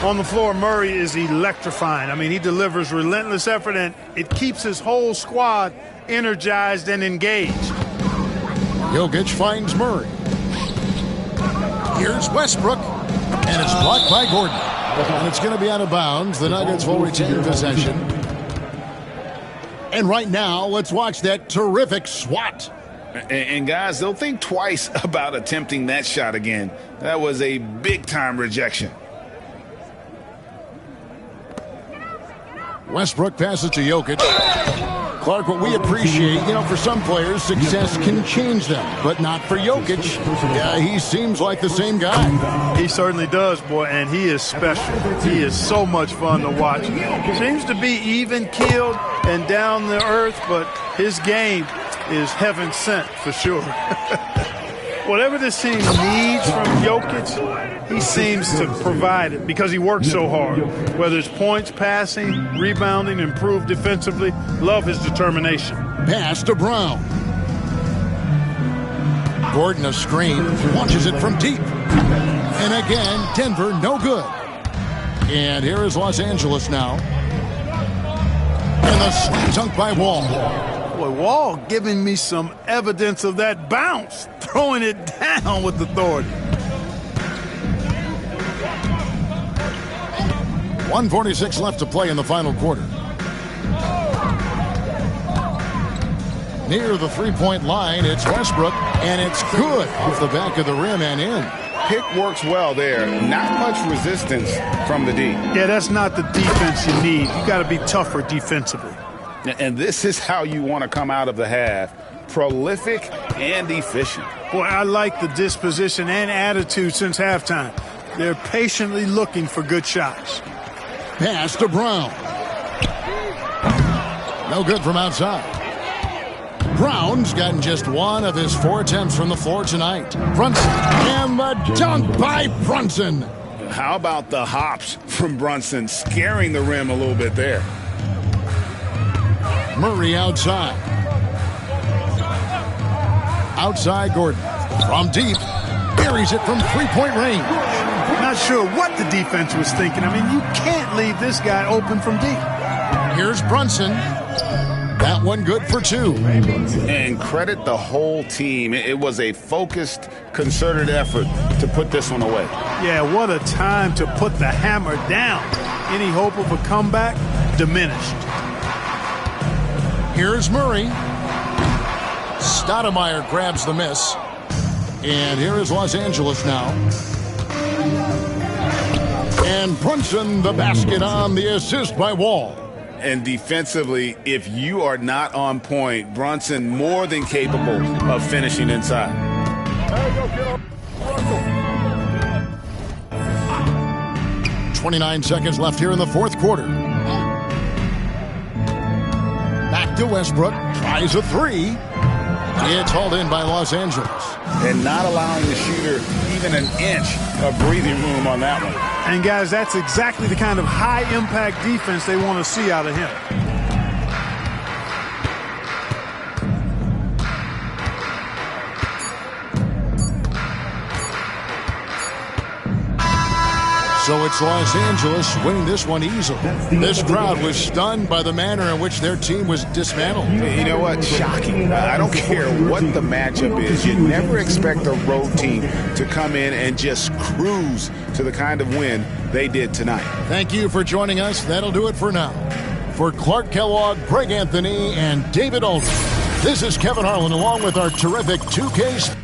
[SPEAKER 5] On the floor, Murray is electrifying. I mean, he delivers relentless effort, and it keeps his whole squad energized and engaged.
[SPEAKER 9] Jokic finds Murray. Here's Westbrook, and it's blocked by Gordon. And it's going to be out of bounds. The Nuggets will retain possession. And right now, let's watch that terrific swat.
[SPEAKER 8] And guys, they'll think twice about attempting that shot again. That was a big-time rejection.
[SPEAKER 9] Westbrook passes to Jokic. Clark, what we appreciate, for some players, success can change them, but not for Jokic. Yeah, he seems like the same guy.
[SPEAKER 5] He certainly does, boy, and he is special. He is so much fun to watch. Seems to be even-keeled and down the earth, but his game is heaven sent for sure. Whatever this team needs from Jokic, he seems to provide it because he works so hard. Whether it's points, passing, rebounding, improved defensively, love his determination.
[SPEAKER 9] Pass to Brown. Gordon a screen, launches it from deep. And again, Denver no good. And here is Los Angeles now. And the slam dunk by Wall.
[SPEAKER 5] Boy, Wall giving me some evidence of that bounce, throwing it down with authority.
[SPEAKER 9] 1:46 left to play in the final quarter. Near the three-point line, it's Westbrook, and it's good off the back of the rim and in.
[SPEAKER 8] Pick works well there. Not much resistance from the D.
[SPEAKER 5] Yeah, that's not the defense you need. You got to be tougher defensively.
[SPEAKER 8] And this is how you want to come out of the half. Prolific and efficient.
[SPEAKER 5] Boy, I like the disposition and attitude since halftime. They're patiently looking for good shots.
[SPEAKER 9] Pass to Brown. No good from outside. Brown's gotten just one of his 4 attempts from the floor tonight. Brunson, and the dunk by Brunson.
[SPEAKER 8] How about the hops from Brunson, scaring the rim a little bit there.
[SPEAKER 9] Murray outside. Outside Gordon. From deep. Buries it from three-point range.
[SPEAKER 5] Not sure what the defense was thinking. I mean, you can't leave this guy open from deep.
[SPEAKER 9] Here's Brunson. That one good for 2.
[SPEAKER 8] And credit the whole team. It was a focused, concerted effort to put this one away.
[SPEAKER 5] Yeah, what a time to put the hammer down. Any hope of a comeback diminished.
[SPEAKER 9] Here's Murray. Stoudemire grabs the miss. And here is Los Angeles now. And Brunson the basket on the assist by Wall.
[SPEAKER 8] And defensively, if you are not on point, Brunson more than capable of finishing inside.
[SPEAKER 9] 29 seconds left here in the fourth quarter. Back to Westbrook. Tries a 3. It's hauled in by Los Angeles.
[SPEAKER 8] And not allowing the shooter even an inch of breathing room on that one.
[SPEAKER 5] And guys, that's exactly the kind of high-impact defense they want to see out of him.
[SPEAKER 9] So it's Los Angeles winning this one easily. This crowd was stunned by the manner in which their team was dismantled.
[SPEAKER 8] You know what? Shocking. I don't care what the matchup is. You never expect a road team to come in and just cruise to the kind of win they did tonight.
[SPEAKER 9] Thank you for joining us. That'll do it for now. For Clark Kellogg, Greg Anthony, and David Aldridge, this is Kevin Harlan along with our terrific 2K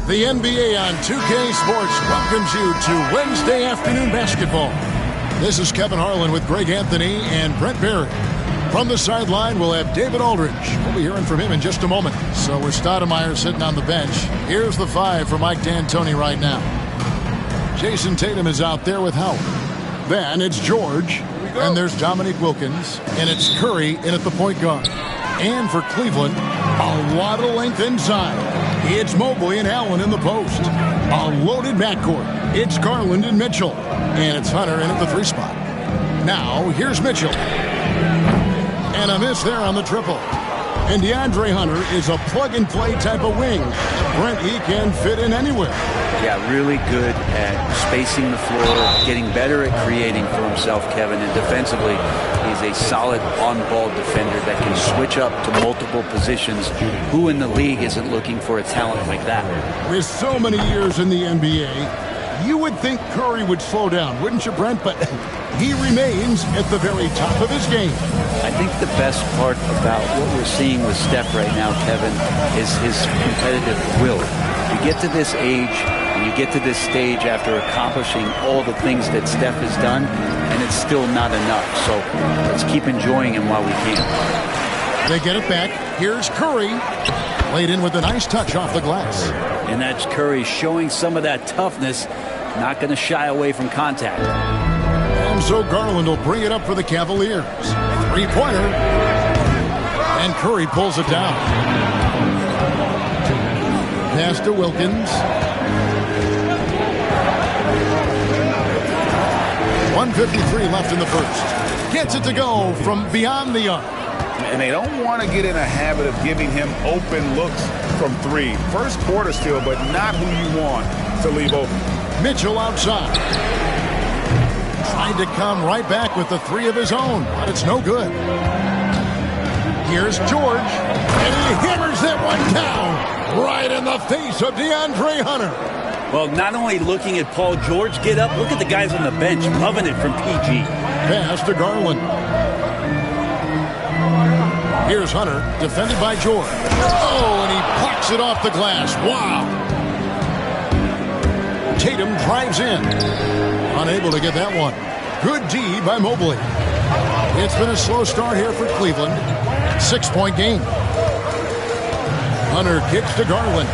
[SPEAKER 9] The NBA on 2K Sports welcomes you to Wednesday afternoon basketball. This is Kevin Harlan with Greg Anthony and Brent Barry. From the sideline, we'll have David Aldridge. We'll be hearing from him in just a moment. So with Stoudemire sitting on the bench, here's the 5 for Mike D'Antoni right now. Jason Tatum is out there with Howard. Then it's George, and there's Dominique Wilkins, and it's Curry in at the point guard. And for Cleveland, a lot of length inside. It's Mobley and Allen in the post. A loaded backcourt. It's Garland and Mitchell. And it's Hunter in at the 3 spot. Now, here's Mitchell. And a miss there on the triple. And DeAndre Hunter is a plug-and-play type of wing. Brent, he can fit in anywhere.
[SPEAKER 10] Yeah, really good at spacing the floor, getting better at creating for himself, Kevin. And defensively, he's a solid on-ball defender that can switch up to multiple positions. Who in the league isn't looking for a talent like that?
[SPEAKER 9] With so many years in the NBA, you would think Curry would slow down, wouldn't you, Brent? But he remains at the very top of his game.
[SPEAKER 10] I think the best part about what we're seeing with Steph right now, Kevin, is his competitive will. You get to this age and you get to this stage after accomplishing all the things that Steph has done, and it's still not enough. So let's keep enjoying him while we can.
[SPEAKER 9] They get it back. Here's Curry. Laid in with a nice touch off the glass.
[SPEAKER 10] And that's Curry showing some of that toughness, not going to shy away from contact.
[SPEAKER 9] And so Garland will bring it up for the Cavaliers. 3-pointer. And Curry pulls it down. Pass to Wilkins. 1:53 left in the first. Gets it to go from beyond the arc.
[SPEAKER 8] And they don't want to get in a habit of giving him open looks from 3. First quarter still, but not who you want to leave open.
[SPEAKER 9] Mitchell outside. Tried to come right back with the 3 of his own, but it's no good. Here's George, and he hammers that one down right in the face of DeAndre Hunter.
[SPEAKER 10] Well, not only looking at Paul George get up, look at the guys on the bench loving it from PG.
[SPEAKER 9] Pass to Garland. Here's Hunter, defended by George. Oh, and he plucks it off the glass. Wow. Tatum drives in. Unable to get that one. Good D by Mobley. It's been a slow start here for Cleveland. 6-point game. Hunter kicks to Garland.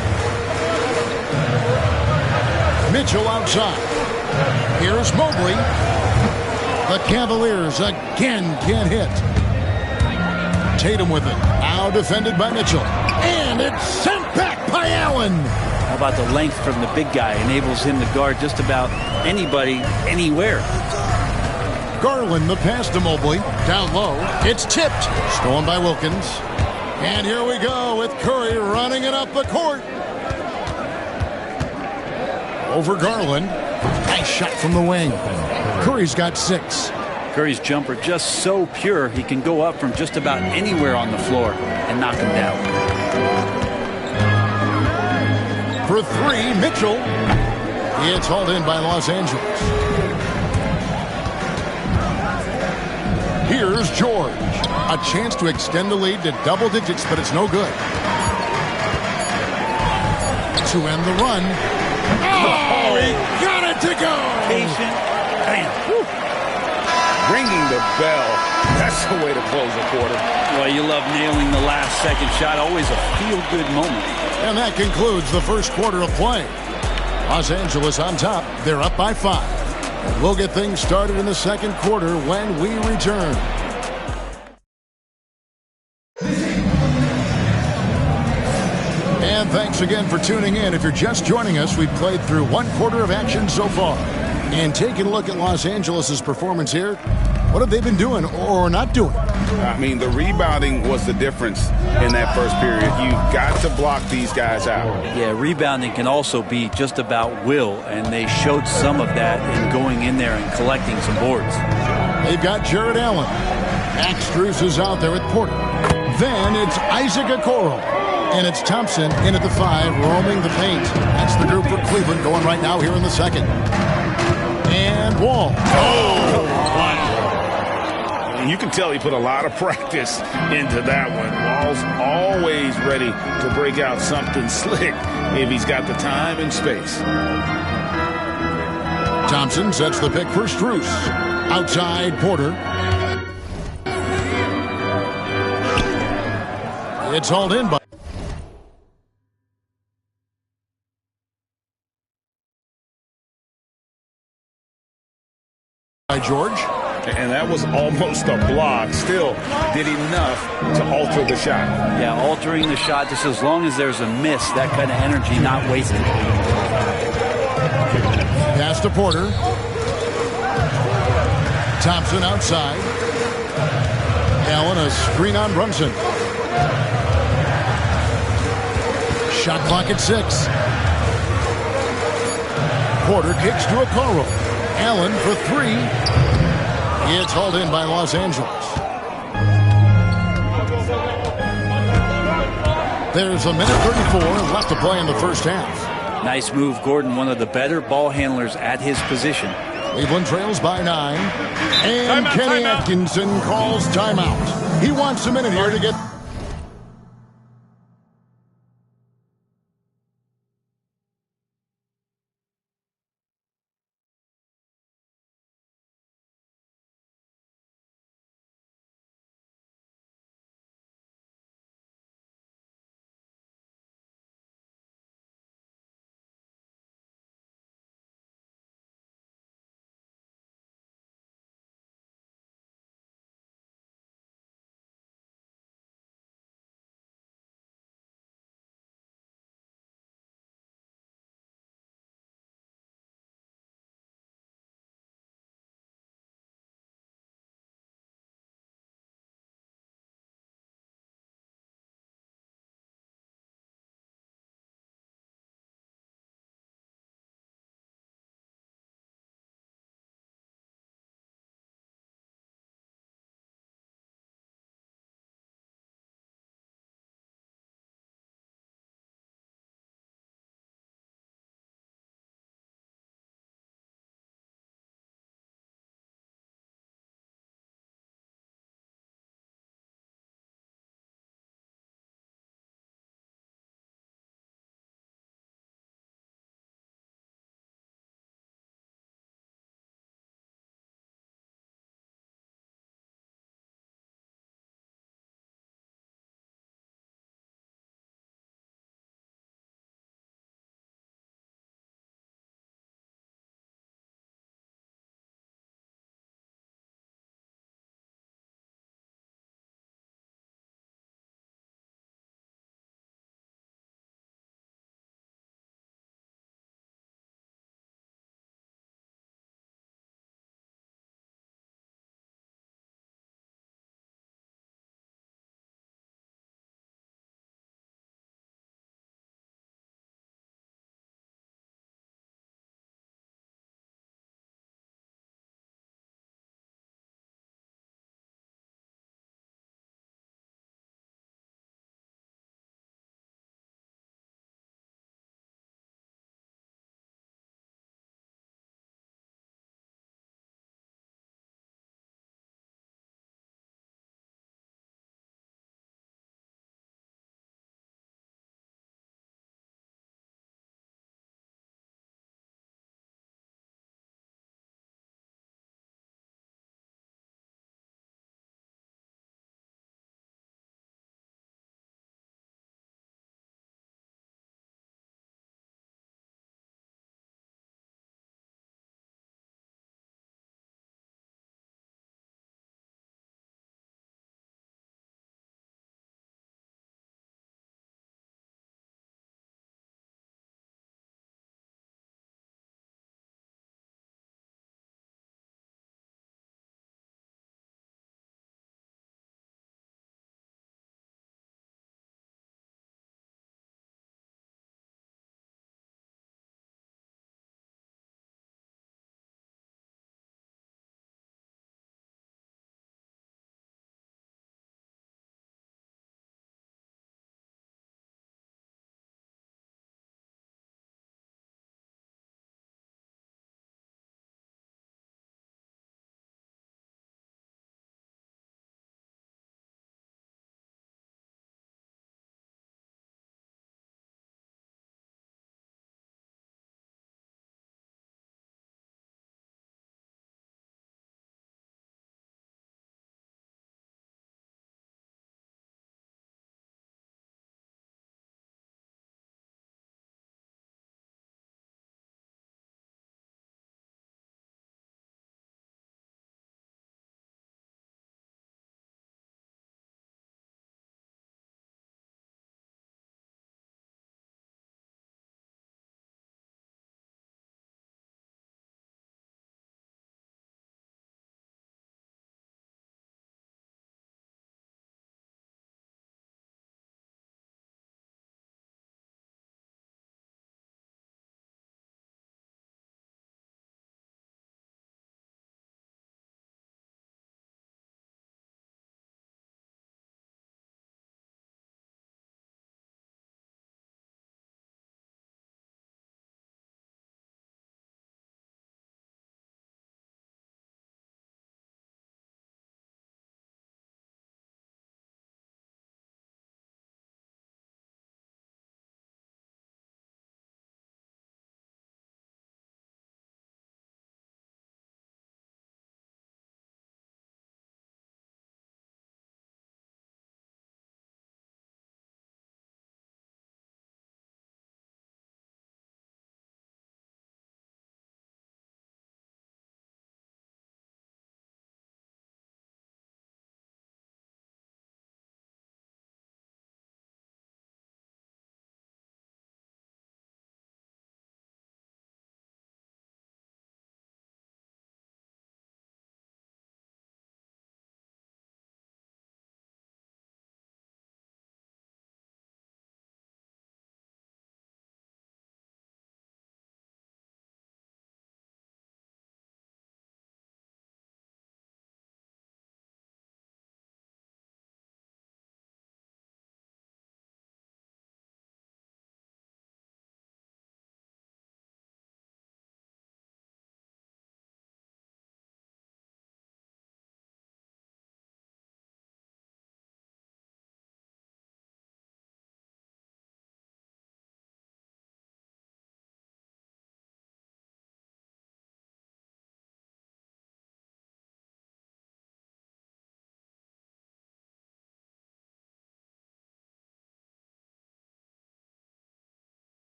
[SPEAKER 9] Mitchell outside. Here's Mobley. The Cavaliers again can't hit. Tatum with it. Now defended by Mitchell. And it's sent back by Allen.
[SPEAKER 10] How about the length from the big guy? Enables him to guard just about anybody, anywhere.
[SPEAKER 9] Garland, the pass to Mobley. Down low. It's tipped. Stolen by Wilkins. And here we go with Curry running it up the court. Over Garland. Nice shot from the wing. Curry's got 6.
[SPEAKER 10] Curry's jumper just so pure, he can go up from just about anywhere on the floor and knock him down.
[SPEAKER 9] For 3, Mitchell. It's hauled in by Los Angeles. Here's George. A chance to extend the lead to double digits, but it's no good. To end the run. Oh, he got it to go.
[SPEAKER 10] Patient. Bam.
[SPEAKER 8] Ringing the bell. That's the way to close a quarter.
[SPEAKER 10] Well, you love nailing the last second shot. Always a feel-good moment.
[SPEAKER 9] And that concludes the first quarter of play. Los Angeles on top. They're up by 5. And we'll get things started in the second quarter when we return. And thanks again for tuning in. If you're just joining us, we've played through 1 quarter of action so far. And taking a look at Los Angeles' performance here, what have they been doing or not doing?
[SPEAKER 8] I mean, the rebounding was the difference in that first period. You've got to block these guys out.
[SPEAKER 10] Yeah, rebounding can also be just about will, and they showed some of that in going in there and collecting some boards.
[SPEAKER 9] They've got Jared Allen. Max Strus is out there with Porter. Then it's Isaac Okoro. And it's Thompson in at the 5, roaming the paint. That's the group for Cleveland going right now here in the second. And Wall.
[SPEAKER 8] Oh, wow. You can tell he put a lot of practice into that one. Wall's always ready to break out something slick if he's got the time and space.
[SPEAKER 9] Thompson sets the pick for Strus. Outside Porter. It's hauled in by George.
[SPEAKER 8] And that was almost a block. Still did enough to alter the shot.
[SPEAKER 10] Yeah, altering the shot just as long as there's a miss, that kind of energy not wasted.
[SPEAKER 9] Pass to Porter. Thompson outside. Allen a screen on Brunson. Shot clock at 6. Porter kicks to Okoro. Allen for 3. It's hauled in by Los Angeles. There's a minute 34 left to play in the first half.
[SPEAKER 10] Nice move, Gordon, one of the better ball handlers at his position.
[SPEAKER 9] Cleveland trails by 9. And Kenny Atkinson calls timeout. He wants a minute here to get...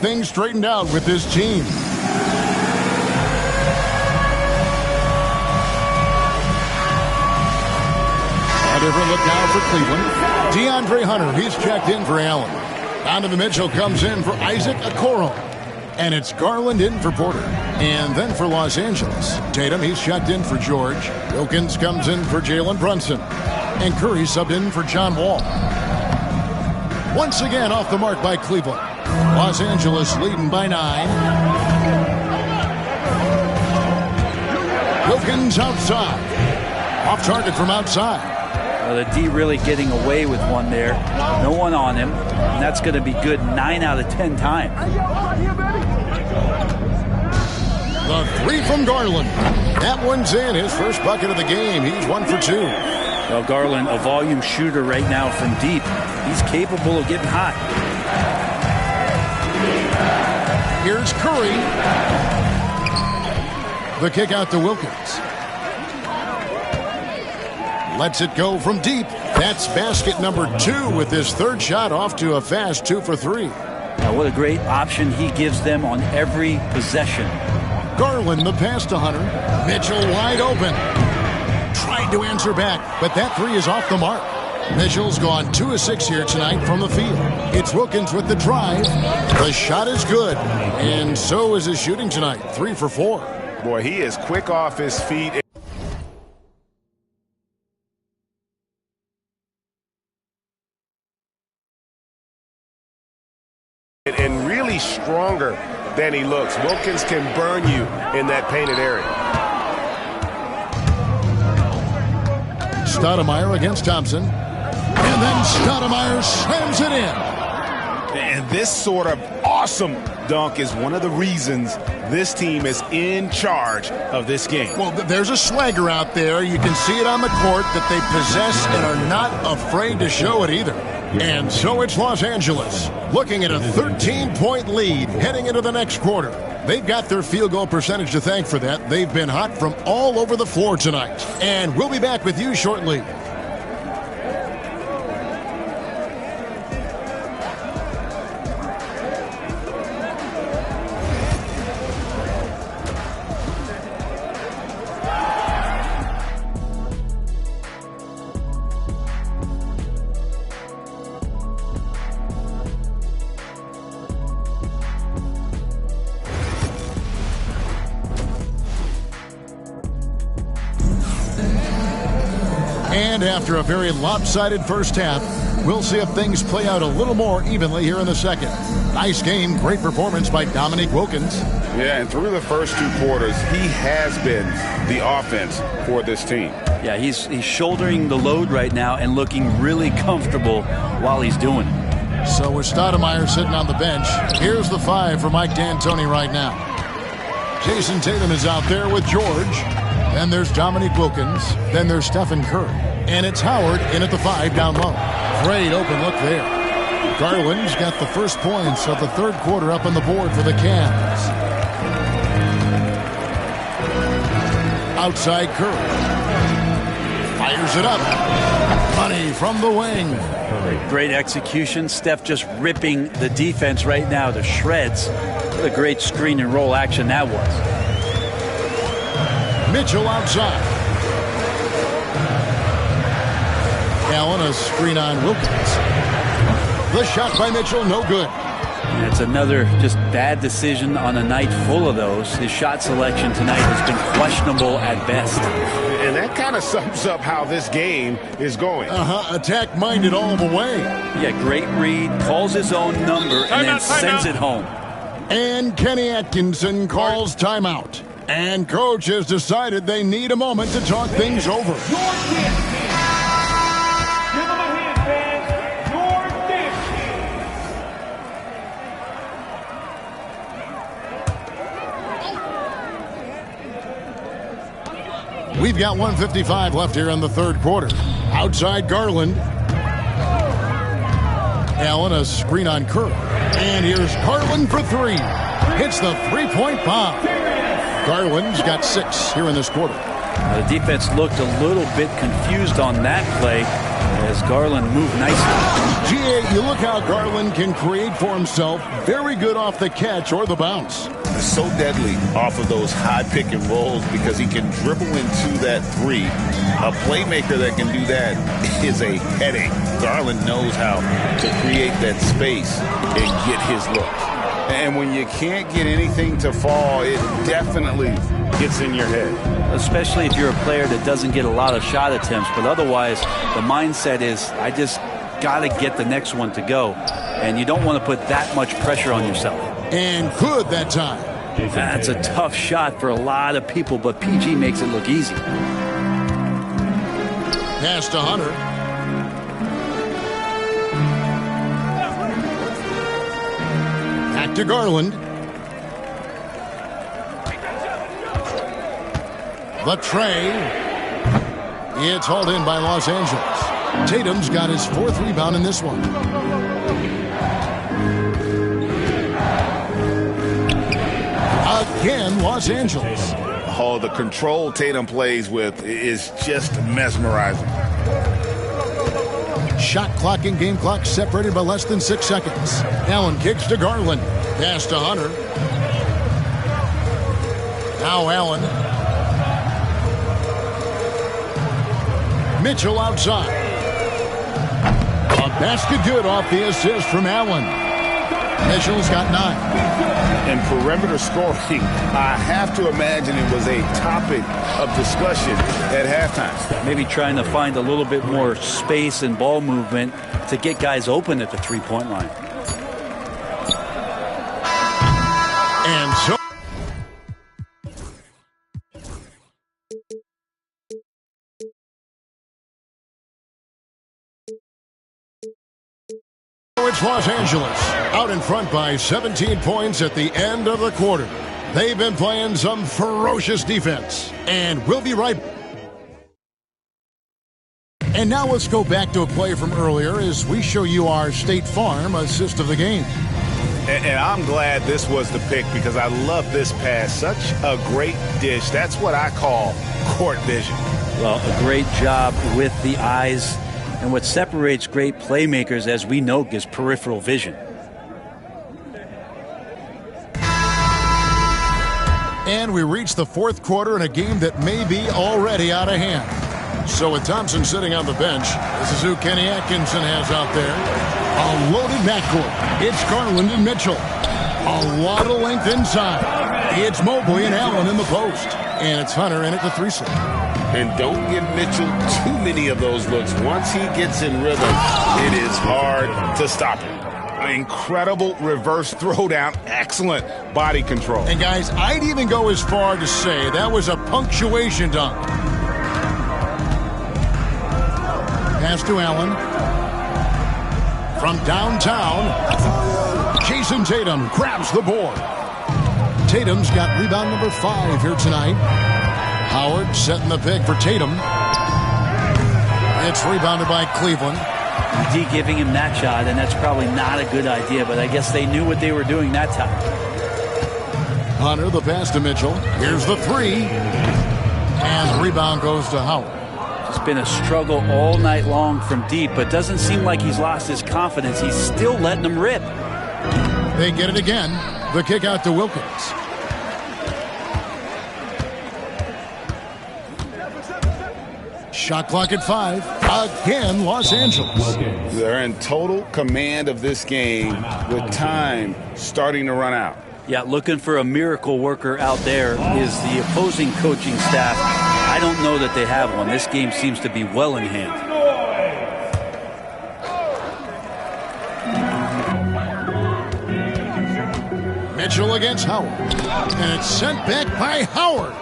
[SPEAKER 9] things straightened out with this team. A different look now for Cleveland. DeAndre Hunter, he's checked in for Allen. Donovan Mitchell comes in for Isaac Okoro. And it's Garland in for Porter. And then for Los Angeles, Tatum, he's checked in for George. Wilkins comes in for Jalen Brunson. And Curry subbed in for John Wall. Once again off the mark by Cleveland. Los Angeles leading by 9. Wilkins outside. Off target from outside.
[SPEAKER 10] The D really getting away with one there. No one on him. And that's going to be good 9 out of 10 times.
[SPEAKER 9] The 3 from Garland. That one's in. His first bucket of the game. He's 1 for 2.
[SPEAKER 10] Well, Garland, a volume shooter right now from deep. He's capable of getting hot.
[SPEAKER 9] Here's Curry. The kick out to Wilkins. Lets it go from deep. That's basket number 2 with his third shot off to a fast 2 for 3.
[SPEAKER 10] Now, what a great option he gives them on every possession.
[SPEAKER 9] Garland, the pass to Hunter. Mitchell wide open. Tried to answer back, but that 3 is off the mark. Mitchell's gone 2 of 6 here tonight from the field. It's Wilkins with the drive. The shot is good, and so is his shooting tonight. 3 for 4.
[SPEAKER 11] Boy, he is quick off his feet. And really stronger than he looks. Wilkins can burn you in that painted area.
[SPEAKER 9] Stoudemire against Thompson. And then Stoudemire slams it in.
[SPEAKER 11] And this sort of awesome dunk is one of the reasons this team is in charge of this game.
[SPEAKER 9] Well, there's a swagger out there. You can see it on the court that they possess and are not afraid to show it either. And so it's Los Angeles looking at a 13-point lead heading into the next quarter. They've got their field goal percentage to thank for that. They've been hot from all over the floor tonight. And we'll be back with you shortly. And after a very lopsided first half, we'll see if things play out a little more evenly here in the second. Nice game, great performance by Dominique Wilkins.
[SPEAKER 11] Yeah, and through the first 2 quarters, he has been the offense for this team.
[SPEAKER 10] Yeah, he's shouldering the load right now and looking really comfortable while he's doing it.
[SPEAKER 9] So with Stoudemire sitting on the bench, here's the 5 for Mike D'Antoni right now. Jason Tatum is out there with George. Then there's Dominique Wilkins. Then there's Stephen Curry. And it's Howard in at the 5 down low. Great open look there. Garland's got the first points of the third quarter up on the board for the Cavs. Outside Curry. Fires it up. Money from the wing.
[SPEAKER 10] Great execution. Steph just ripping the defense right now to shreds. What a great screen and roll action that was.
[SPEAKER 9] Mitchell outside. Allen, a screen on Wilkins. The shot by Mitchell, no good.
[SPEAKER 10] And it's another just bad decision on a night full of those. His shot selection tonight has been questionable at best.
[SPEAKER 11] And that kind of sums up how this game is going.
[SPEAKER 9] Attack-minded all the way.
[SPEAKER 10] Yeah, great read, calls his own number, and then sends it home.
[SPEAKER 9] And Kenny Atkinson calls timeout. And coach has decided they need a moment to talk things over. We've got 1:55 left here in the third quarter. Outside Garland. Allen, a screen on Curry. And here's Garland for 3. Hits the three-point bomb. Garland's got 6 here in this quarter.
[SPEAKER 10] The defense looked a little bit confused on that play as Garland moved nicely.
[SPEAKER 9] SGA, you look how Garland can create for himself. Very good off the catch or the bounce.
[SPEAKER 11] So deadly off of those high pick and rolls because he can dribble into that three. A playmaker that can do that is a headache. Garland knows how to create that space and get his look. And when you can't get anything to fall, it definitely gets in your head.
[SPEAKER 10] Especially if you're a player that doesn't get a lot of shot attempts, but otherwise the mindset is, I just got to get the next one to go. And you don't want to put that much pressure on yourself.
[SPEAKER 9] And good that time.
[SPEAKER 10] That's a tough shot for a lot of people, but PG makes it look easy.
[SPEAKER 9] Pass to Hunter. Back to Garland. The tray. It's hauled in by Los Angeles. Tatum's got his 4th rebound in this one. Again, Los Angeles.
[SPEAKER 11] Oh, the control Tatum plays with is just mesmerizing.
[SPEAKER 9] Shot clock and game clock separated by less than 6 seconds. Allen kicks to Garland. Pass to Hunter. Now Allen. Mitchell outside. A basket good off the assist from Allen. Mitchell's got 9.
[SPEAKER 11] And perimeter scoring, I have to imagine it was a topic of discussion at halftime.
[SPEAKER 10] Maybe trying to find a little bit more space and ball movement to get guys open at the three-point line.
[SPEAKER 9] And so it's Los Angeles out in front by 17 points at the end of the quarter. They've been playing some ferocious defense, and we'll be right back. And now let's go back to a play from earlier as we show you our State Farm assist of the game.
[SPEAKER 11] And I'm glad this was the pick because I love this pass. Such a great dish. That's what I call court vision.
[SPEAKER 10] Well, a great job with the eyes. And what separates great playmakers, as we know, is peripheral vision.
[SPEAKER 9] And we reach the 4th quarter in a game that may be already out of hand. So with Thompson sitting on the bench, this is who Kenny Atkinson has out there. A loaded backcourt. It's Garland and Mitchell. A lot of length inside. It's Mobley and Allen in the post. And it's Hunter in at the 3-6.
[SPEAKER 11] And don't give Mitchell too many of those looks. Once he gets in rhythm, it is hard to stop him. Incredible reverse throwdown. Excellent body control.
[SPEAKER 9] And guys, I'd even go as far to say that was a punctuation dunk. Pass to Allen. From downtown, Jason Tatum grabs the board. Tatum's got rebound number 5 here tonight. Howard setting the pick for Tatum. It's rebounded by Cleveland.
[SPEAKER 10] D giving him that shot, and that's probably not a good idea, but I guess they knew what they were doing that time.
[SPEAKER 9] Hunter, the pass to Mitchell. Here's the 3. And the rebound goes to Howard.
[SPEAKER 10] It's been a struggle all night long from deep, but doesn't seem like he's lost his confidence. He's still letting them rip.
[SPEAKER 9] They get it again. The kick out to Wilkins. Shot clock at 5. Again, Los Angeles.
[SPEAKER 11] They're in total command of this game with time starting to run out.
[SPEAKER 10] Yeah, looking for a miracle worker out there is the opposing coaching staff. I don't know that they have one. This game seems to be well in hand.
[SPEAKER 9] Mitchell against Howard. And it's sent back by Howard.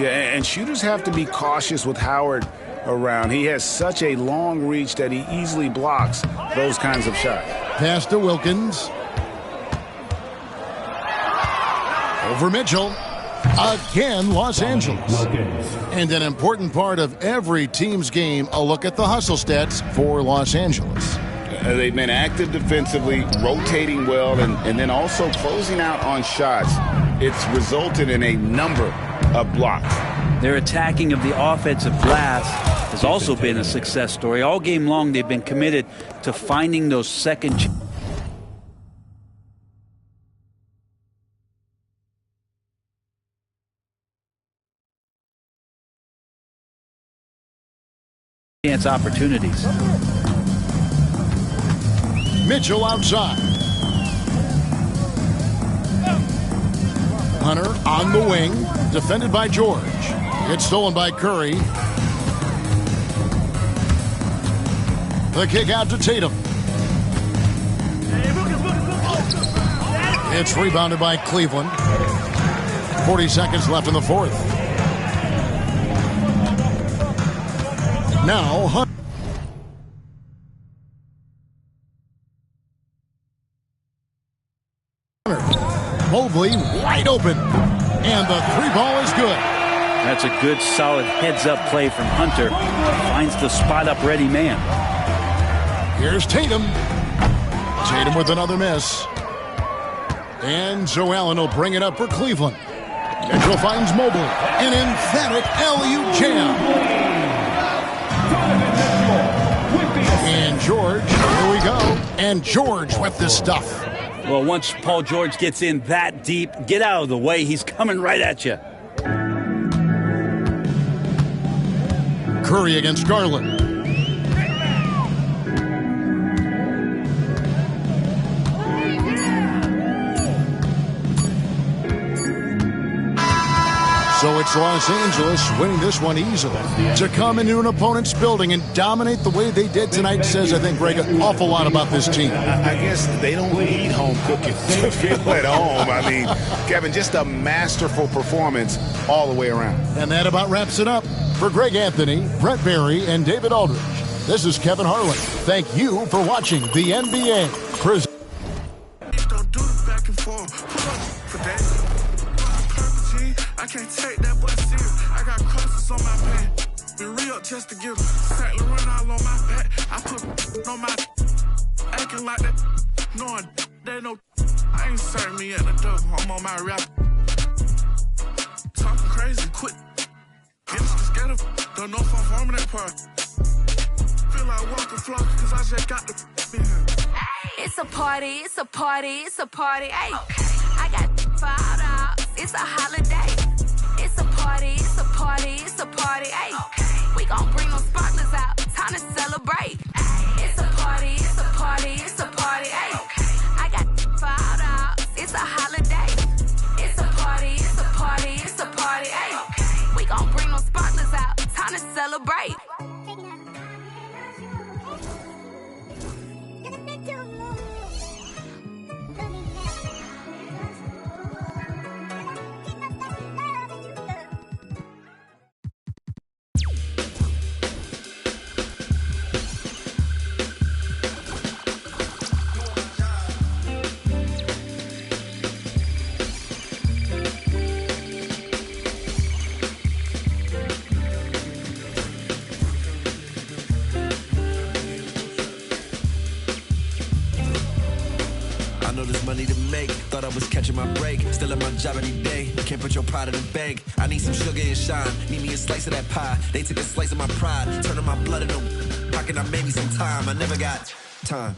[SPEAKER 11] Yeah, and shooters have to be cautious with Howard around. He has such a long reach that he easily blocks those kinds of shots.
[SPEAKER 9] Pass to Wilkins. Over Mitchell. Again, Los Angeles. And an important part of every team's game, a look at the hustle stats for Los Angeles.
[SPEAKER 11] They've been active defensively, rotating well, and then also closing out on shots. It's resulted in a number of blocks.
[SPEAKER 10] Their attacking of the offensive glass has also been a success story. All game long, they've been committed to finding those second chance opportunities.
[SPEAKER 9] Mitchell outside. Hunter on the wing, defended by George. It's stolen by Curry. The kick out to Tatum. It's rebounded by Cleveland. 40 seconds left in the fourth. Now Hunter. Mobley wide open, and the three ball is good.
[SPEAKER 10] That's a good, solid heads-up play from Hunter. Finds the spot-up ready man.
[SPEAKER 9] Here's Tatum. Tatum with another miss. And Joe Allen will bring it up for Cleveland. Mitchell finds Mobley. An emphatic alley-oop jam. And George, here we go. And George with the stuff.
[SPEAKER 10] Well, once Paul George gets in that deep, get out of the way. He's coming right at you.
[SPEAKER 9] Curry against Garland. So it's Los Angeles winning this one easily. To come into an opponent's building and dominate the way they did tonight says, I think, Greg, an awful lot about this team.
[SPEAKER 8] I guess they don't need home cooking to feel at home. I mean, Kevin, just a masterful performance all the way around.
[SPEAKER 9] And that about wraps it up. For Greg Anthony, Brett Barry, and David Aldridge, this is Kevin Harlan. Thank you for watching the NBA.
[SPEAKER 3] Don't do the back and forth. Pull up for that. I can't take that boy serious. I got crosses on my back. Be real just to give them. Saint Laurent all on my back. I put on my acting like that. Knowing they know I ain't serving me at the door. I'm on my rap. Talking crazy, quit. Get scared of. Don't know if I'm forming that part. Feel like walking flock cause I just got the in here.
[SPEAKER 12] It's a party, it's a party, it's a party. Hey, I got $5. It's a holiday. It's a party, it's a party, it's a party. Hey, we gon' bring those sparklers out. Time to celebrate. It's a party, it's a party, it's a party. Hey, I got $5. It's a holiday. It's a party, it's a party, it's a party. Hey, we gon' bring those sparklers out. Time to celebrate.
[SPEAKER 3] Thought I was catching my break, still at my job every day. Can't put your pride in the bank. I need some sugar and shine. Need me a slice of that pie. They took a slice of my pride, turning my blood into pocket. I made me some time. I never got time.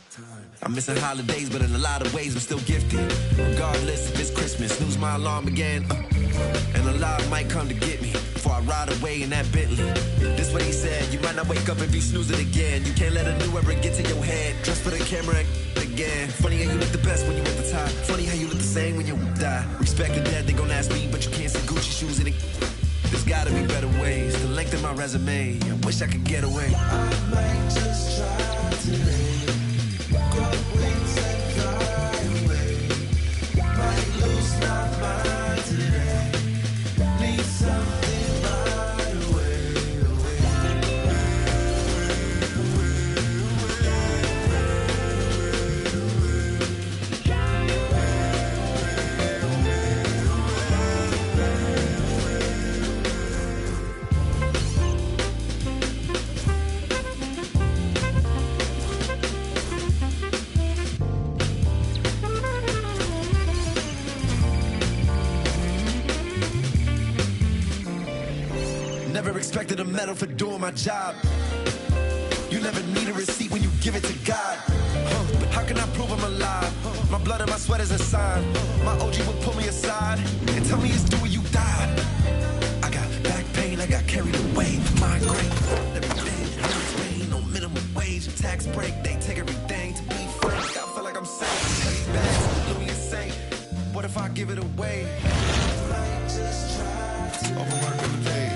[SPEAKER 3] I'm missing holidays, but in a lot of ways I'm still gifted. Regardless if it's Christmas, snooze my alarm again. And a lot might come to get me before I ride away in that Bentley. This what he said, you might not wake up if you snooze it again. You can't let a new ever get to your head. Dress for the camera again. Funny how you look the best when you at the top. Funny how you look the same when you die. Respect the dead, they gon' ask me, but you can't see Gucci shoes in it. There's gotta be better ways to lengthen my resume. I wish I could get away. I might just try today.
[SPEAKER 13] expected a medal for doing my job. You never need a receipt when you give it to God. But how can I prove I'm alive? My blood and my sweat is a sign. My OG would pull me aside and tell me it's due when you died. I got back pain, I got carried away. Migraine, everything, pain, no minimum wage, tax break, they take everything to be frank. I feel like I'm safe. Heavy bags, do me insane. What if I give it away? Overwork on the page.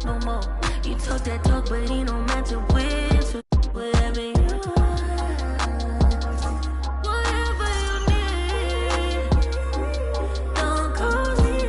[SPEAKER 12] no more. You talk that talk, but he don't match your with. So whatever you whatever you need, don't call me.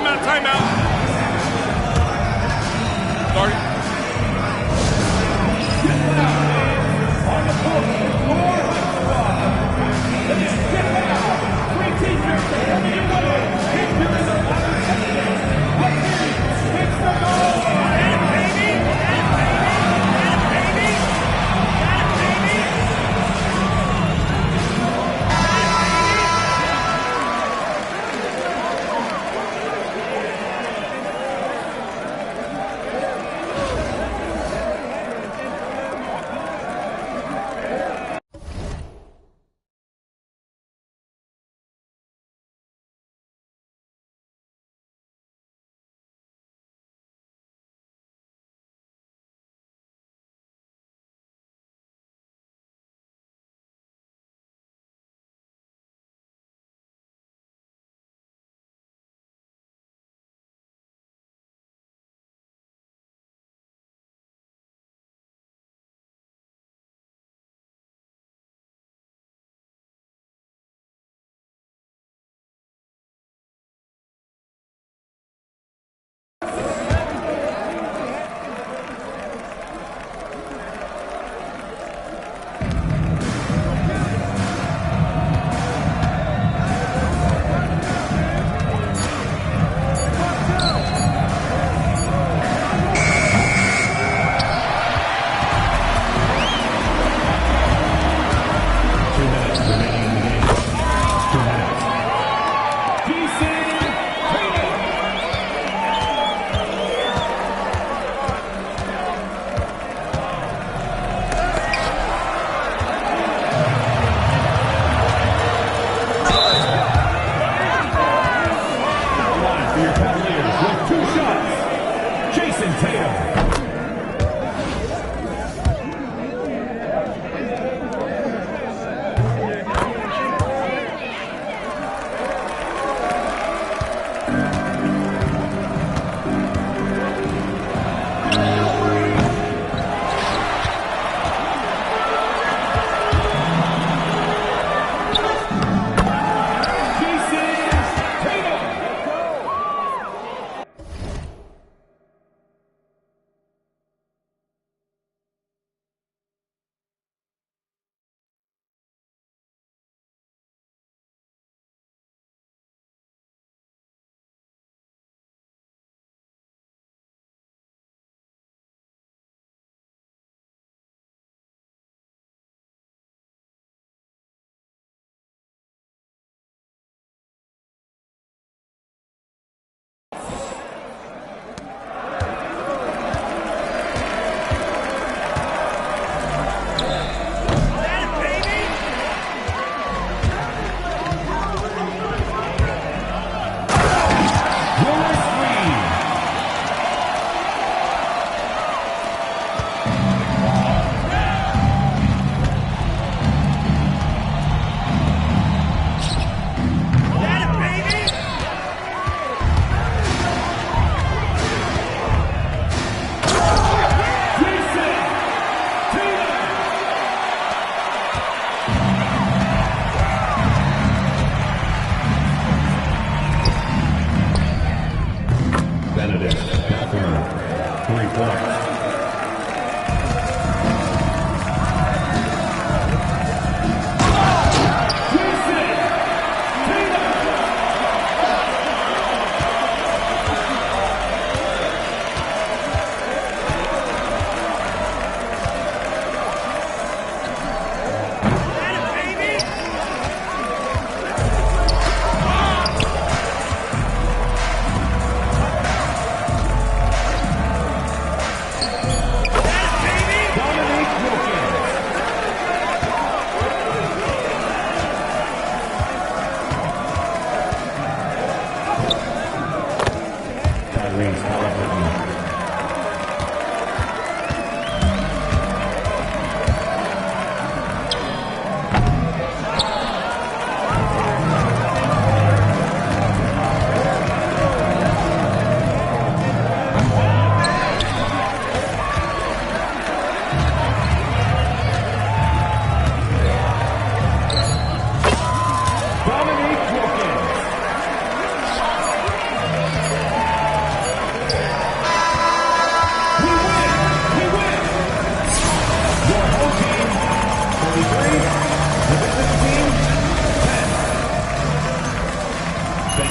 [SPEAKER 5] Timeout, timeout. Sorry.
[SPEAKER 2] On the floor, three teachers to help you win. If there is a ladder technique, it's the goal.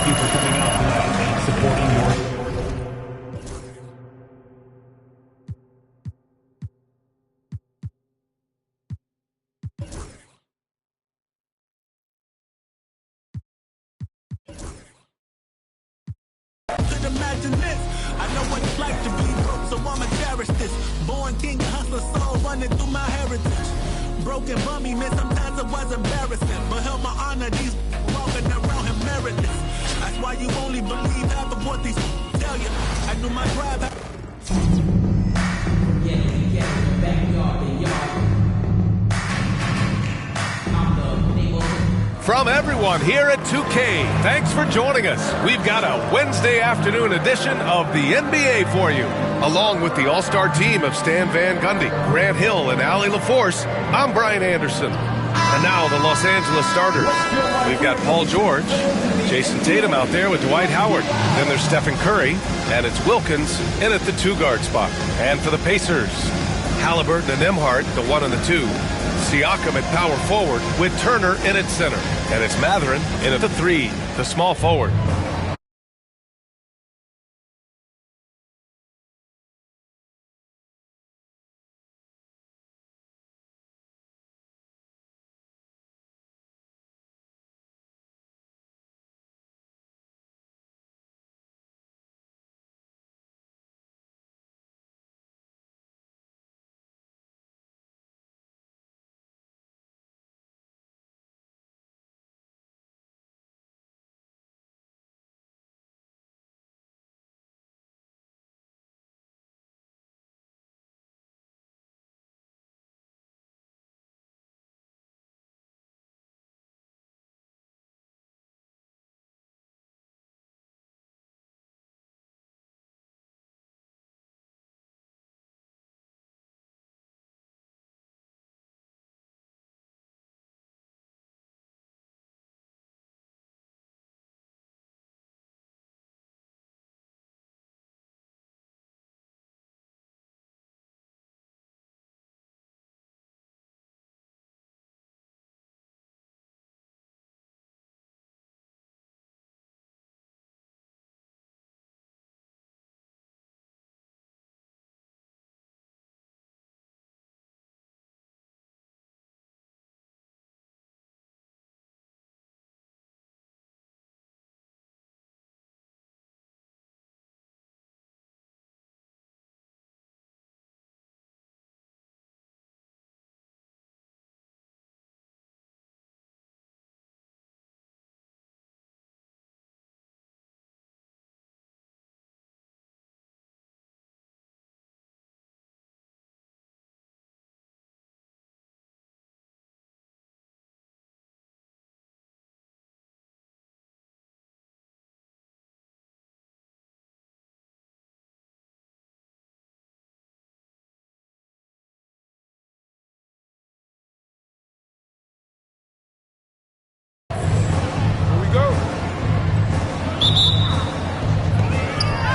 [SPEAKER 1] you for coming out tonight and supporting your sport.
[SPEAKER 14] Imagine this, I know what it's like to be broke, so I'ma cherish this. Born king, hustler, soul running through my heritage. Broken bummy, man, sometimes it was embarrassing, but held my honor, these walking around him meritless. That's why you only believe half of what these tell you. I knew my drive.
[SPEAKER 4] From everyone here at 2K, thanks for joining us. We've got a Wednesday afternoon edition of the NBA for you. Along with the all-star team of Stan Van Gundy, Grant Hill, and Allie LaForce, I'm Brian Anderson. And now the Los Angeles starters. We've got Paul George, Jason Tatum out there with Dwight Howard. Then there's Stephen Curry, and it's Wilkins in at the two-guard spot. And for the Pacers, Halliburton and Nembhard, the 1 and the 2. Siakam at power forward with Turner in at center. And it's Mathurin in at the 3, the small forward.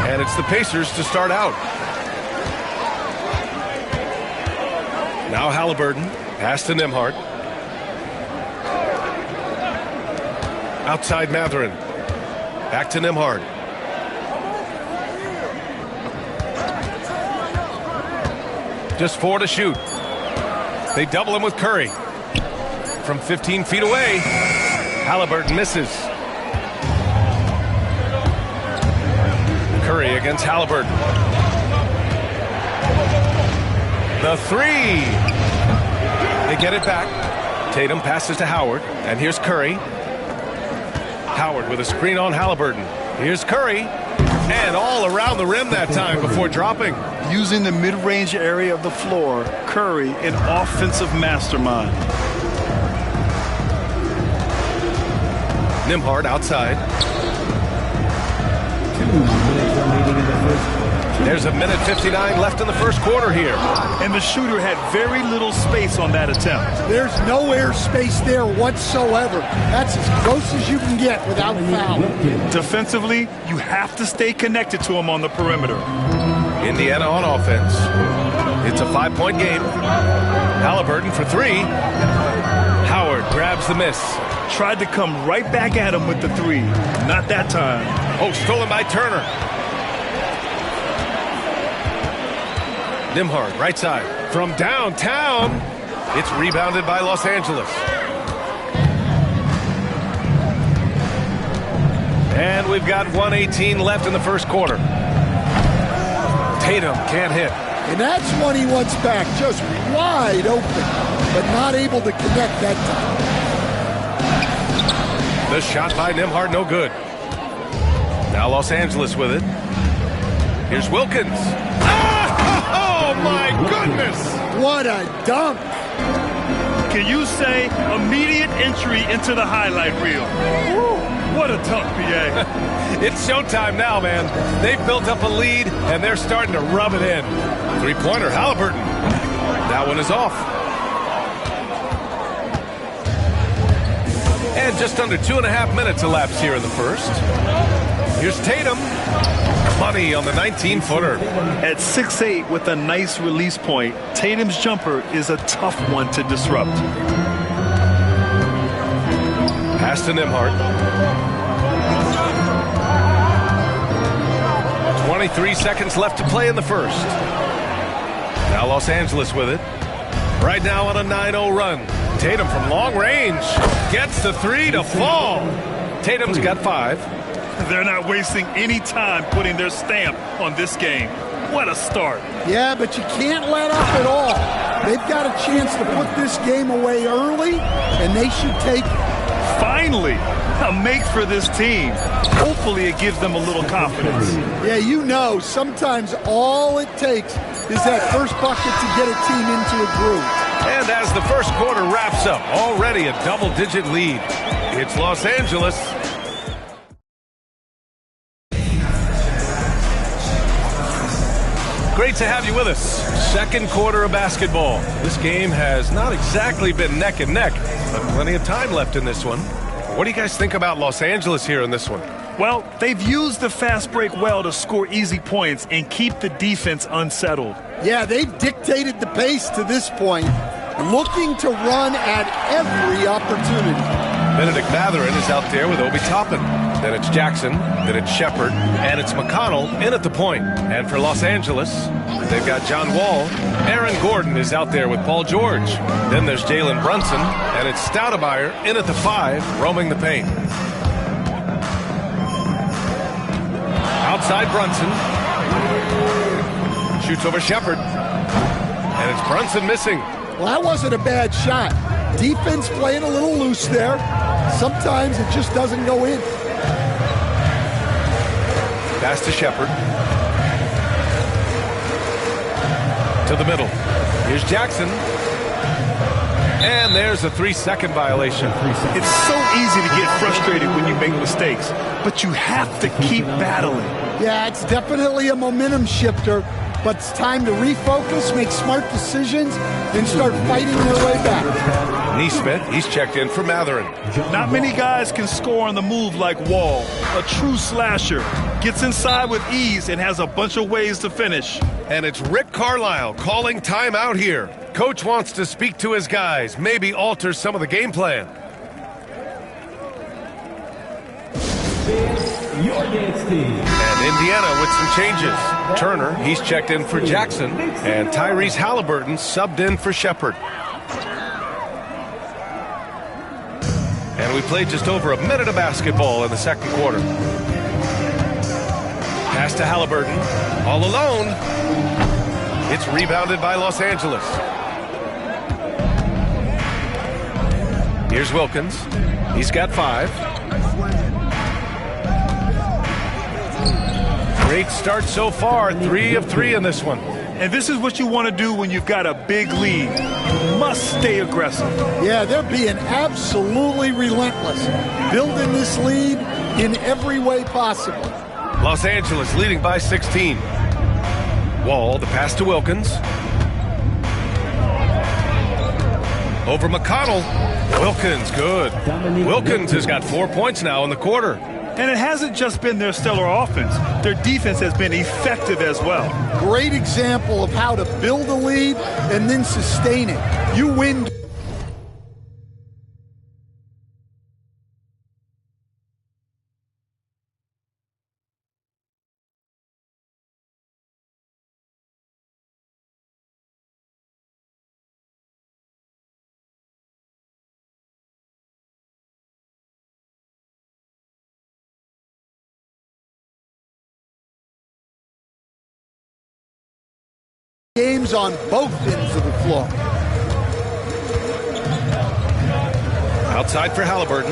[SPEAKER 4] And it's the Pacers to start out. Now Halliburton, pass to Nembhard. Outside Mathurin. Back to Nembhard. Just 4 to shoot. They double him with Curry. From 15 feet away, Halliburton misses. Curry against Halliburton. The 3. They get it back. Tatum passes to Howard, and here's Curry. Howard with a screen on Halliburton. Here's Curry, and all around the rim that time before dropping.
[SPEAKER 5] Using the mid-range area of the floor, Curry, an offensive mastermind.
[SPEAKER 4] Nembhard outside. There's a minute 59 left in the first quarter here.
[SPEAKER 5] And the shooter had very little space on that attempt.
[SPEAKER 6] There's no air space there whatsoever. That's as close as you can get without foul.
[SPEAKER 5] Defensively, you have to stay connected to him on the perimeter.
[SPEAKER 4] Indiana on offense. It's a 5-point game. Halliburton for 3. Howard grabs grabs the miss.
[SPEAKER 5] Tried to come right back at him with the three. Not that time.
[SPEAKER 4] Oh, stolen by Turner. Nembhard, right side. From downtown, it's rebounded by Los Angeles. And we've got 1:18 left in the first quarter. Tatum can't hit.
[SPEAKER 6] And that's one he wants back, just wide open, but not able to connect that time.
[SPEAKER 4] The shot by Nembhard, no good. Now Los Angeles with it. Here's Wilkins. Oh, my goodness!
[SPEAKER 6] What a dunk!
[SPEAKER 5] Can you say immediate entry into the highlight reel? Woo, what a dunk, BA.
[SPEAKER 4] It's showtime now, man. They've built up a lead, and they're starting to rub it in. Three-pointer, Halliburton. That one is off. And just under 2.5 minutes elapsed here in the first. Here's Tatum. Money on the 19-footer.
[SPEAKER 5] At 6'8" with a nice release point, Tatum's jumper is a tough one to disrupt.
[SPEAKER 4] Pass to Nembhard. 23 seconds left to play in the first. Now Los Angeles with it. Right now on a 9-0 run. Tatum from long range gets the three to fall. Tatum's got 5.
[SPEAKER 5] They're not wasting any time putting their stamp on this game. What a start.
[SPEAKER 6] Yeah, but you can't let up at all. They've got a chance to put this game away early, and they should take it.
[SPEAKER 5] Finally, a make for this team. Hopefully it gives them a little confidence.
[SPEAKER 6] Yeah, you know, sometimes all it takes is that first bucket to get a team into a groove.
[SPEAKER 4] And as the first quarter wraps up, already a double-digit lead. It's Los Angeles. Great to have you with us. Second quarter of basketball. This game has not exactly been neck and neck, but plenty of time left in this one. What do you guys think about Los Angeles here in this one?
[SPEAKER 5] Well, they've used the fast break well to score easy points and keep the defense unsettled.
[SPEAKER 6] Yeah, they've dictated the pace to this point, looking to run at every opportunity.
[SPEAKER 4] Benedict Mathurin is out there with Obi Toppin. Then it's Jackson, then it's Shepard, and it's McConnell in at the point. And for Los Angeles, they've got John Wall. Aaron Gordon is out there with Paul George. Then there's Jalen Brunson, and it's Stoudemire in at the 5, roaming the paint. Outside Brunson. Shoots over Shepard. And it's Brunson missing.
[SPEAKER 6] Well, that wasn't a bad shot. Defense playing a little loose there. Sometimes it just doesn't go in.
[SPEAKER 4] Pass to Shepard. To the middle. Here's Jackson. And there's a 3-second violation.
[SPEAKER 5] It's so easy to get frustrated when you make mistakes, but you have to keep battling.
[SPEAKER 6] Yeah, it's definitely a momentum shifter, but it's time to refocus, make smart decisions, and start fighting their way back.
[SPEAKER 4] Neesmith, he's checked in for Mathurin.
[SPEAKER 5] Not many guys can score on the move like Wall. A true slasher. Gets inside with ease and has a bunch of ways to finish.
[SPEAKER 4] And it's Rick Carlisle calling timeout here. Coach wants to speak to his guys, maybe alter some of the game plan. And Indiana with some changes. Turner, he's checked in for Jackson. And Tyrese Halliburton subbed in for Shepard. And we played just over a minute of basketball in the second quarter. Pass to Halliburton. All alone. It's rebounded by Los Angeles. Here's Wilkins. He's got 5. Great start so far. 3 of 3 in this one.
[SPEAKER 5] And this is what you want to do when you've got a big lead. You must stay aggressive.
[SPEAKER 6] Yeah, they're being absolutely relentless. Building this lead in every way possible.
[SPEAKER 4] Los Angeles leading by 16. Wall, the pass to Wilkins. Over McConnell. Wilkins, good. Wilkins has got 4 points now in the quarter.
[SPEAKER 5] And it hasn't just been their stellar offense. Their defense has been effective as well.
[SPEAKER 6] Great example of how to build a lead and then sustain it. You win. games on both ends of the floor.
[SPEAKER 4] Outside for Halliburton.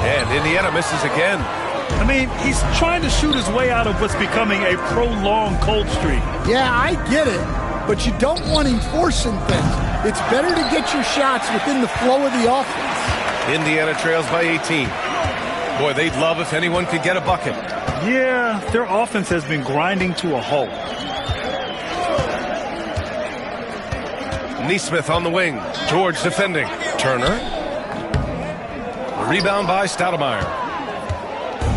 [SPEAKER 4] And Indiana misses again.
[SPEAKER 5] I mean, he's trying to shoot his way out of what's becoming a prolonged cold streak.
[SPEAKER 6] Yeah, I get it, but you don't want him forcing things. It's better to get your shots within the flow of the offense.
[SPEAKER 4] Indiana trails by 18. Boy, they'd love if anyone could get a bucket.
[SPEAKER 5] Yeah, their offense has been grinding to a halt.
[SPEAKER 4] Neesmith on the wing. George defending. Turner. The rebound by Stoudemire.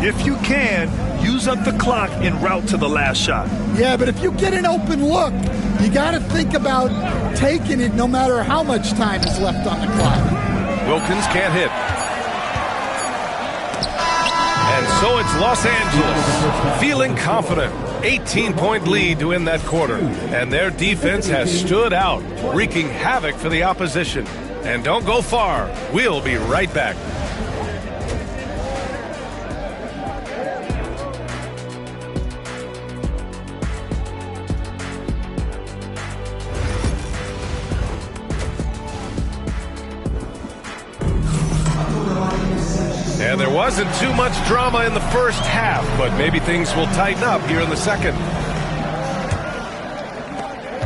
[SPEAKER 5] If you can, use up the clock en route to the last shot.
[SPEAKER 6] Yeah, but if you get an open look, you got to think about taking it no matter how much time is left on the clock.
[SPEAKER 4] Wilkins can't hit. And so it's Los Angeles feeling confident. 18-point lead to end that quarter. And their defense has stood out, wreaking havoc for the opposition. And don't go far. We'll be right back. And there wasn't too much drama in the first half, but maybe things will tighten up here in the second.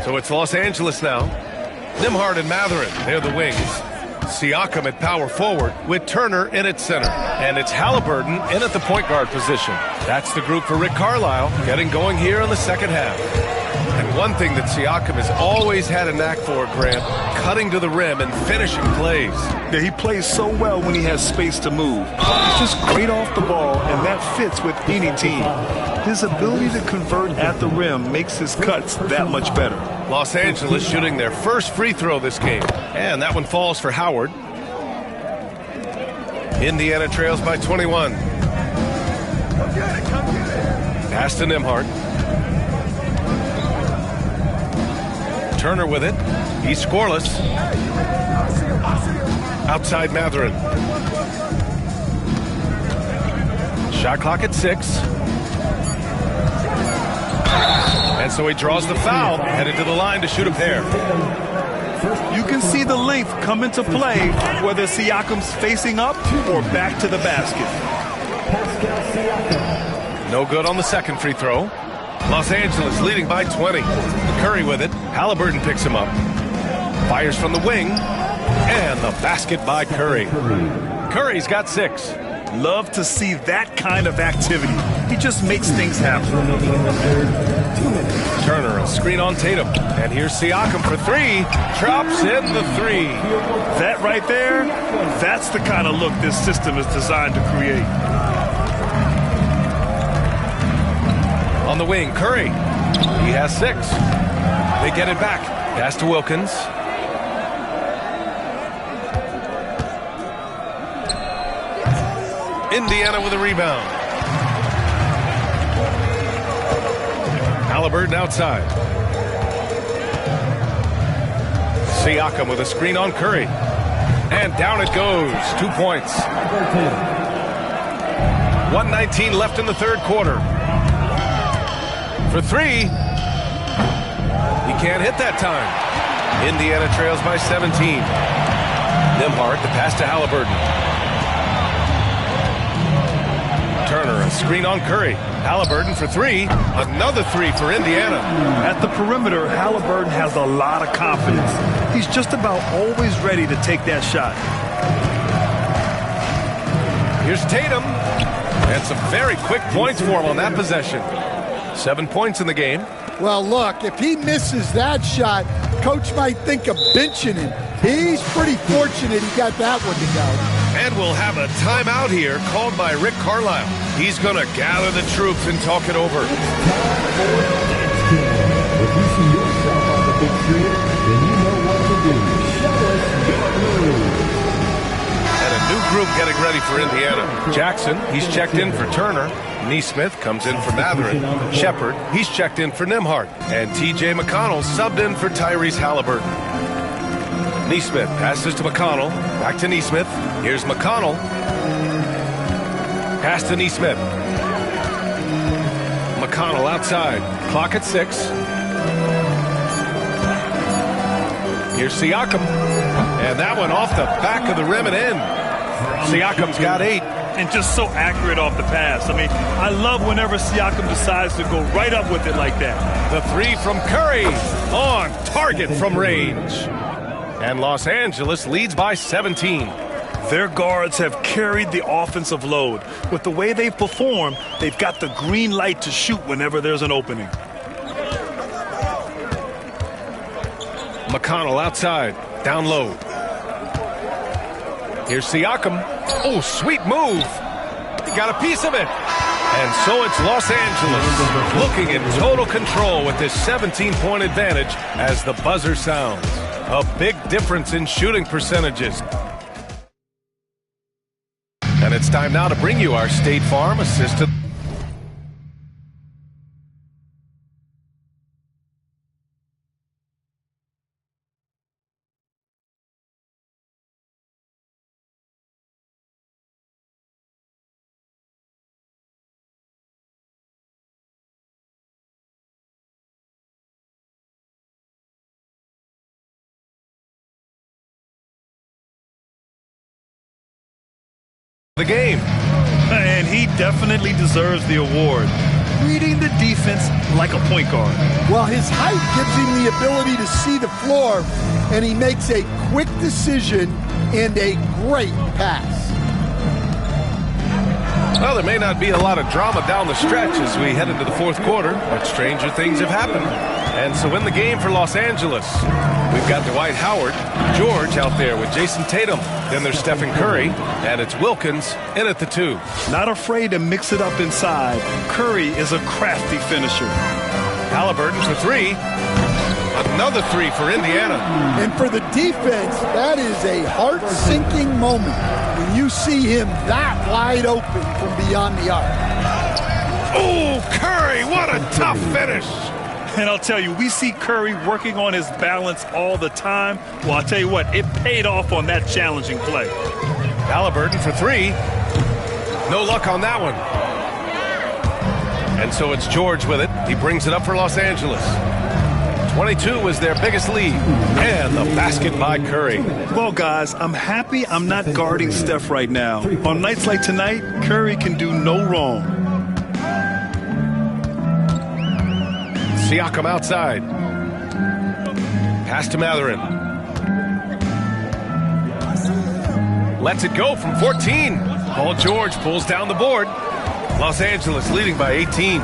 [SPEAKER 4] So it's Los Angeles now. Nembhard and Mathurin, they're the wings. Siakam at power forward with Turner in at center. And it's Halliburton in at the point guard position. That's the group for Rick Carlisle getting going here in the second half. And one thing that Siakam has always had a knack for, Grant, cutting to the rim and finishing plays.
[SPEAKER 5] Yeah, he plays so well when he has space to move. He's just great off the ball, and that fits with any team. His ability to convert at the rim makes his cuts that much better.
[SPEAKER 4] Los Angeles shooting their first free throw this game. And that one falls for Howard. Indiana trails by 21. Pass to Nembhard. Turner with it. He's scoreless. Outside Mathurin. Shot clock at 6. And so he draws the foul, headed to the line to shoot a pair.
[SPEAKER 5] You can see the length come into play, whether Siakam's facing up or back to the basket.
[SPEAKER 4] No good on the second free throw. Los Angeles leading by 20. Curry with it. Halliburton picks him up. Fires from the wing. And the basket by Curry. Curry's got 6.
[SPEAKER 5] Love to see that kind of activity. He just makes things happen.
[SPEAKER 4] Turner, a screen on Tatum. And here's Siakam for 3. Drops in the 3.
[SPEAKER 5] That right there, that's the kind of look this system is designed to create.
[SPEAKER 4] On the wing, Curry. He has 6. They get it back. Pass to Wilkins. Indiana with a rebound. Halliburton outside. Siakam with a screen on Curry. And down it goes. 2 points. 1:19 left in the third quarter. For 3. He can't hit that time. Indiana trails by 17. Nembhard, the pass to Halliburton. Turner, a screen on Curry. Halliburton for 3. Another 3 for Indiana.
[SPEAKER 5] At the perimeter, Halliburton has a lot of confidence. He's just about always ready to take that shot.
[SPEAKER 4] Here's Tatum. And some very quick points for him on that possession. 7 points in the game.
[SPEAKER 6] Well, look, if he misses that shot, coach might think of benching him. He's pretty fortunate he got that one to go.
[SPEAKER 4] And we'll have a timeout here called by Rick Carlisle. He's going to gather the troops and talk it over.
[SPEAKER 1] If you see yourself on the big screen, then you know what to do. Show us your move.
[SPEAKER 4] And a new group getting ready for Indiana. Jackson, he's checked in for Turner. Neesmith comes in for Mathurin. Shepard, he's checked in for Nembhard. And T.J. McConnell subbed in for Tyrese Halliburton. Neesmith passes to McConnell. Back to Neesmith. Here's McConnell. Pass to Neesmith. McConnell outside. Clock at 6. Here's Siakam. And that one off the back of the rim and in. Siakam's got 8.
[SPEAKER 5] And just so accurate off the pass. I mean, I love whenever Siakam decides to go right up with it like that.
[SPEAKER 4] The 3 from Curry. On target from range. And Los Angeles leads by 17.
[SPEAKER 5] Their guards have carried the offensive load. With the way they've performed, they've got the green light to shoot whenever there's an opening.
[SPEAKER 4] McConnell outside, down low. Here's Siakam. Oh, sweet move. He got a piece of it. And so it's Los Angeles looking in total control with this 17-point advantage as the buzzer sounds. A big difference in shooting percentages. And it's time now to bring you our State Farm assistant. The game.
[SPEAKER 5] And he definitely deserves the award. Reading the defense like a point guard.
[SPEAKER 6] Well, his height gives him the ability to see the floor, and he makes a quick decision and a great pass.
[SPEAKER 4] Well, there may not be a lot of drama down the stretch as we head into the fourth quarter, but stranger things have happened. And so in the game for Los Angeles, we've got Dwight Howard, George out there with Jason Tatum. Then there's Stephen Curry, and it's Wilkins in at the 2.
[SPEAKER 5] Not afraid to mix it up inside. Curry is a crafty finisher.
[SPEAKER 4] Halliburton for 3. Another 3 for Indiana.
[SPEAKER 6] And for the defense, that is a heart-sinking moment when you see him that wide open from beyond the arc.
[SPEAKER 4] Oh, Curry, what a tough finish.
[SPEAKER 5] And I'll tell you, we see Curry working on his balance all the time. Well, I'll tell you what, it paid off on that challenging play.
[SPEAKER 4] Halliburton for 3. No luck on that one. And so it's George with it. He brings it up for Los Angeles. 22 was their biggest lead. And the basket by Curry.
[SPEAKER 5] Well, guys, I'm happy I'm not guarding Steph right now. On nights like tonight, Curry can do no wrong.
[SPEAKER 4] Siakam outside. Pass to Mathurin. Lets it go from 14. Paul George pulls down the board. Los Angeles leading by 18.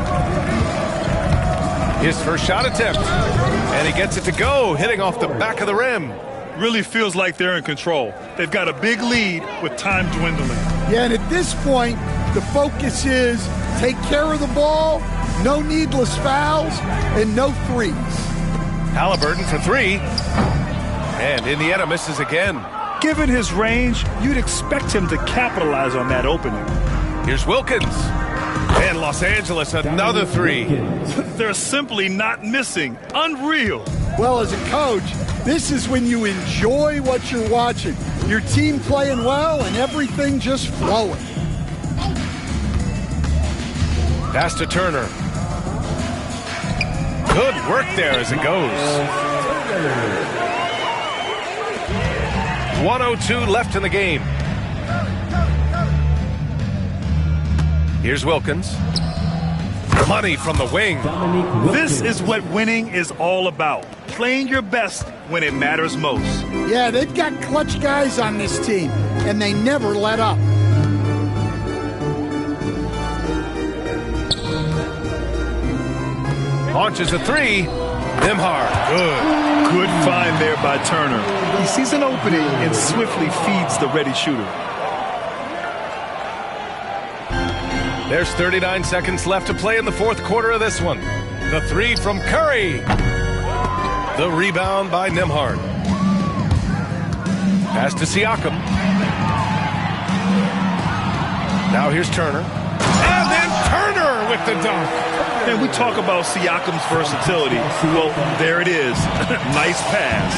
[SPEAKER 4] His first shot attempt. And he gets it to go, hitting off the back of the rim.
[SPEAKER 5] Really feels like they're in control. They've got a big lead with time dwindling.
[SPEAKER 6] Yeah, and at this point, the focus is take care of the ball, no needless fouls, and no threes.
[SPEAKER 4] Halliburton for 3. And Indiana misses again.
[SPEAKER 5] Given his range, you'd expect him to capitalize on that opening.
[SPEAKER 4] Here's Wilkins. And Los Angeles, another 3.
[SPEAKER 5] They're simply not missing. Unreal.
[SPEAKER 6] Well, as a coach, this is when you enjoy what you're watching. Your team playing well and everything just flowing.
[SPEAKER 4] Pass to Turner. Good work there as it goes. 1:02 left in the game. Here's Wilkins. Money from the wing.
[SPEAKER 5] This is what winning is all about. Playing your best when it matters most.
[SPEAKER 6] Yeah, they've got clutch guys on this team, and they never let up.
[SPEAKER 4] Launches a 3. Nembhard. Good.
[SPEAKER 5] Good find there by Turner. He sees an opening and swiftly feeds the ready shooter.
[SPEAKER 4] There's 39 seconds left to play in the fourth quarter of this one. The 3 from Curry. The rebound by Nembhard. Pass to Siakam. Now here's Turner. And then Turner with the dunk.
[SPEAKER 5] And we talk about Siakam's versatility. Well, there it is. Nice pass.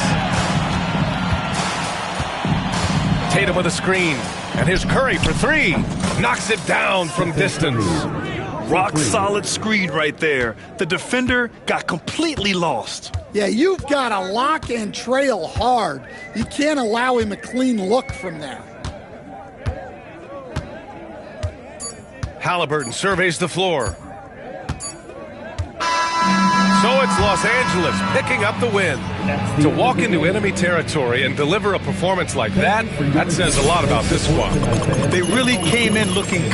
[SPEAKER 4] Tatum with a screen. And here's Curry for 3. Knocks it down from distance.
[SPEAKER 5] Rock solid screen right there. The defender got completely lost.
[SPEAKER 6] Yeah, you've got to lock and trail hard. You can't allow him a clean look from there.
[SPEAKER 4] Halliburton surveys the floor. So it's Los Angeles picking up the win. To walk into enemy territory and deliver a performance like that, that says a lot about this squad.
[SPEAKER 5] They really came in looking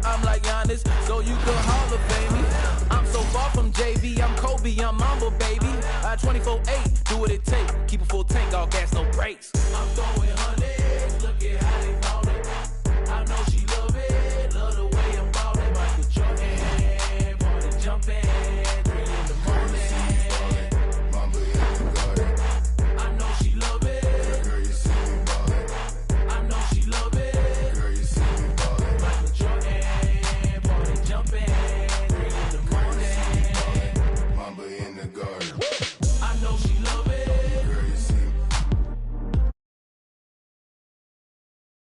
[SPEAKER 3] I'm like Giannis, so you could Hall of Fame me. I'm so far from JV, I'm Kobe, I'm Mamba, baby. 24-8, do what it take. Keep a full tank, all gas, no brakes.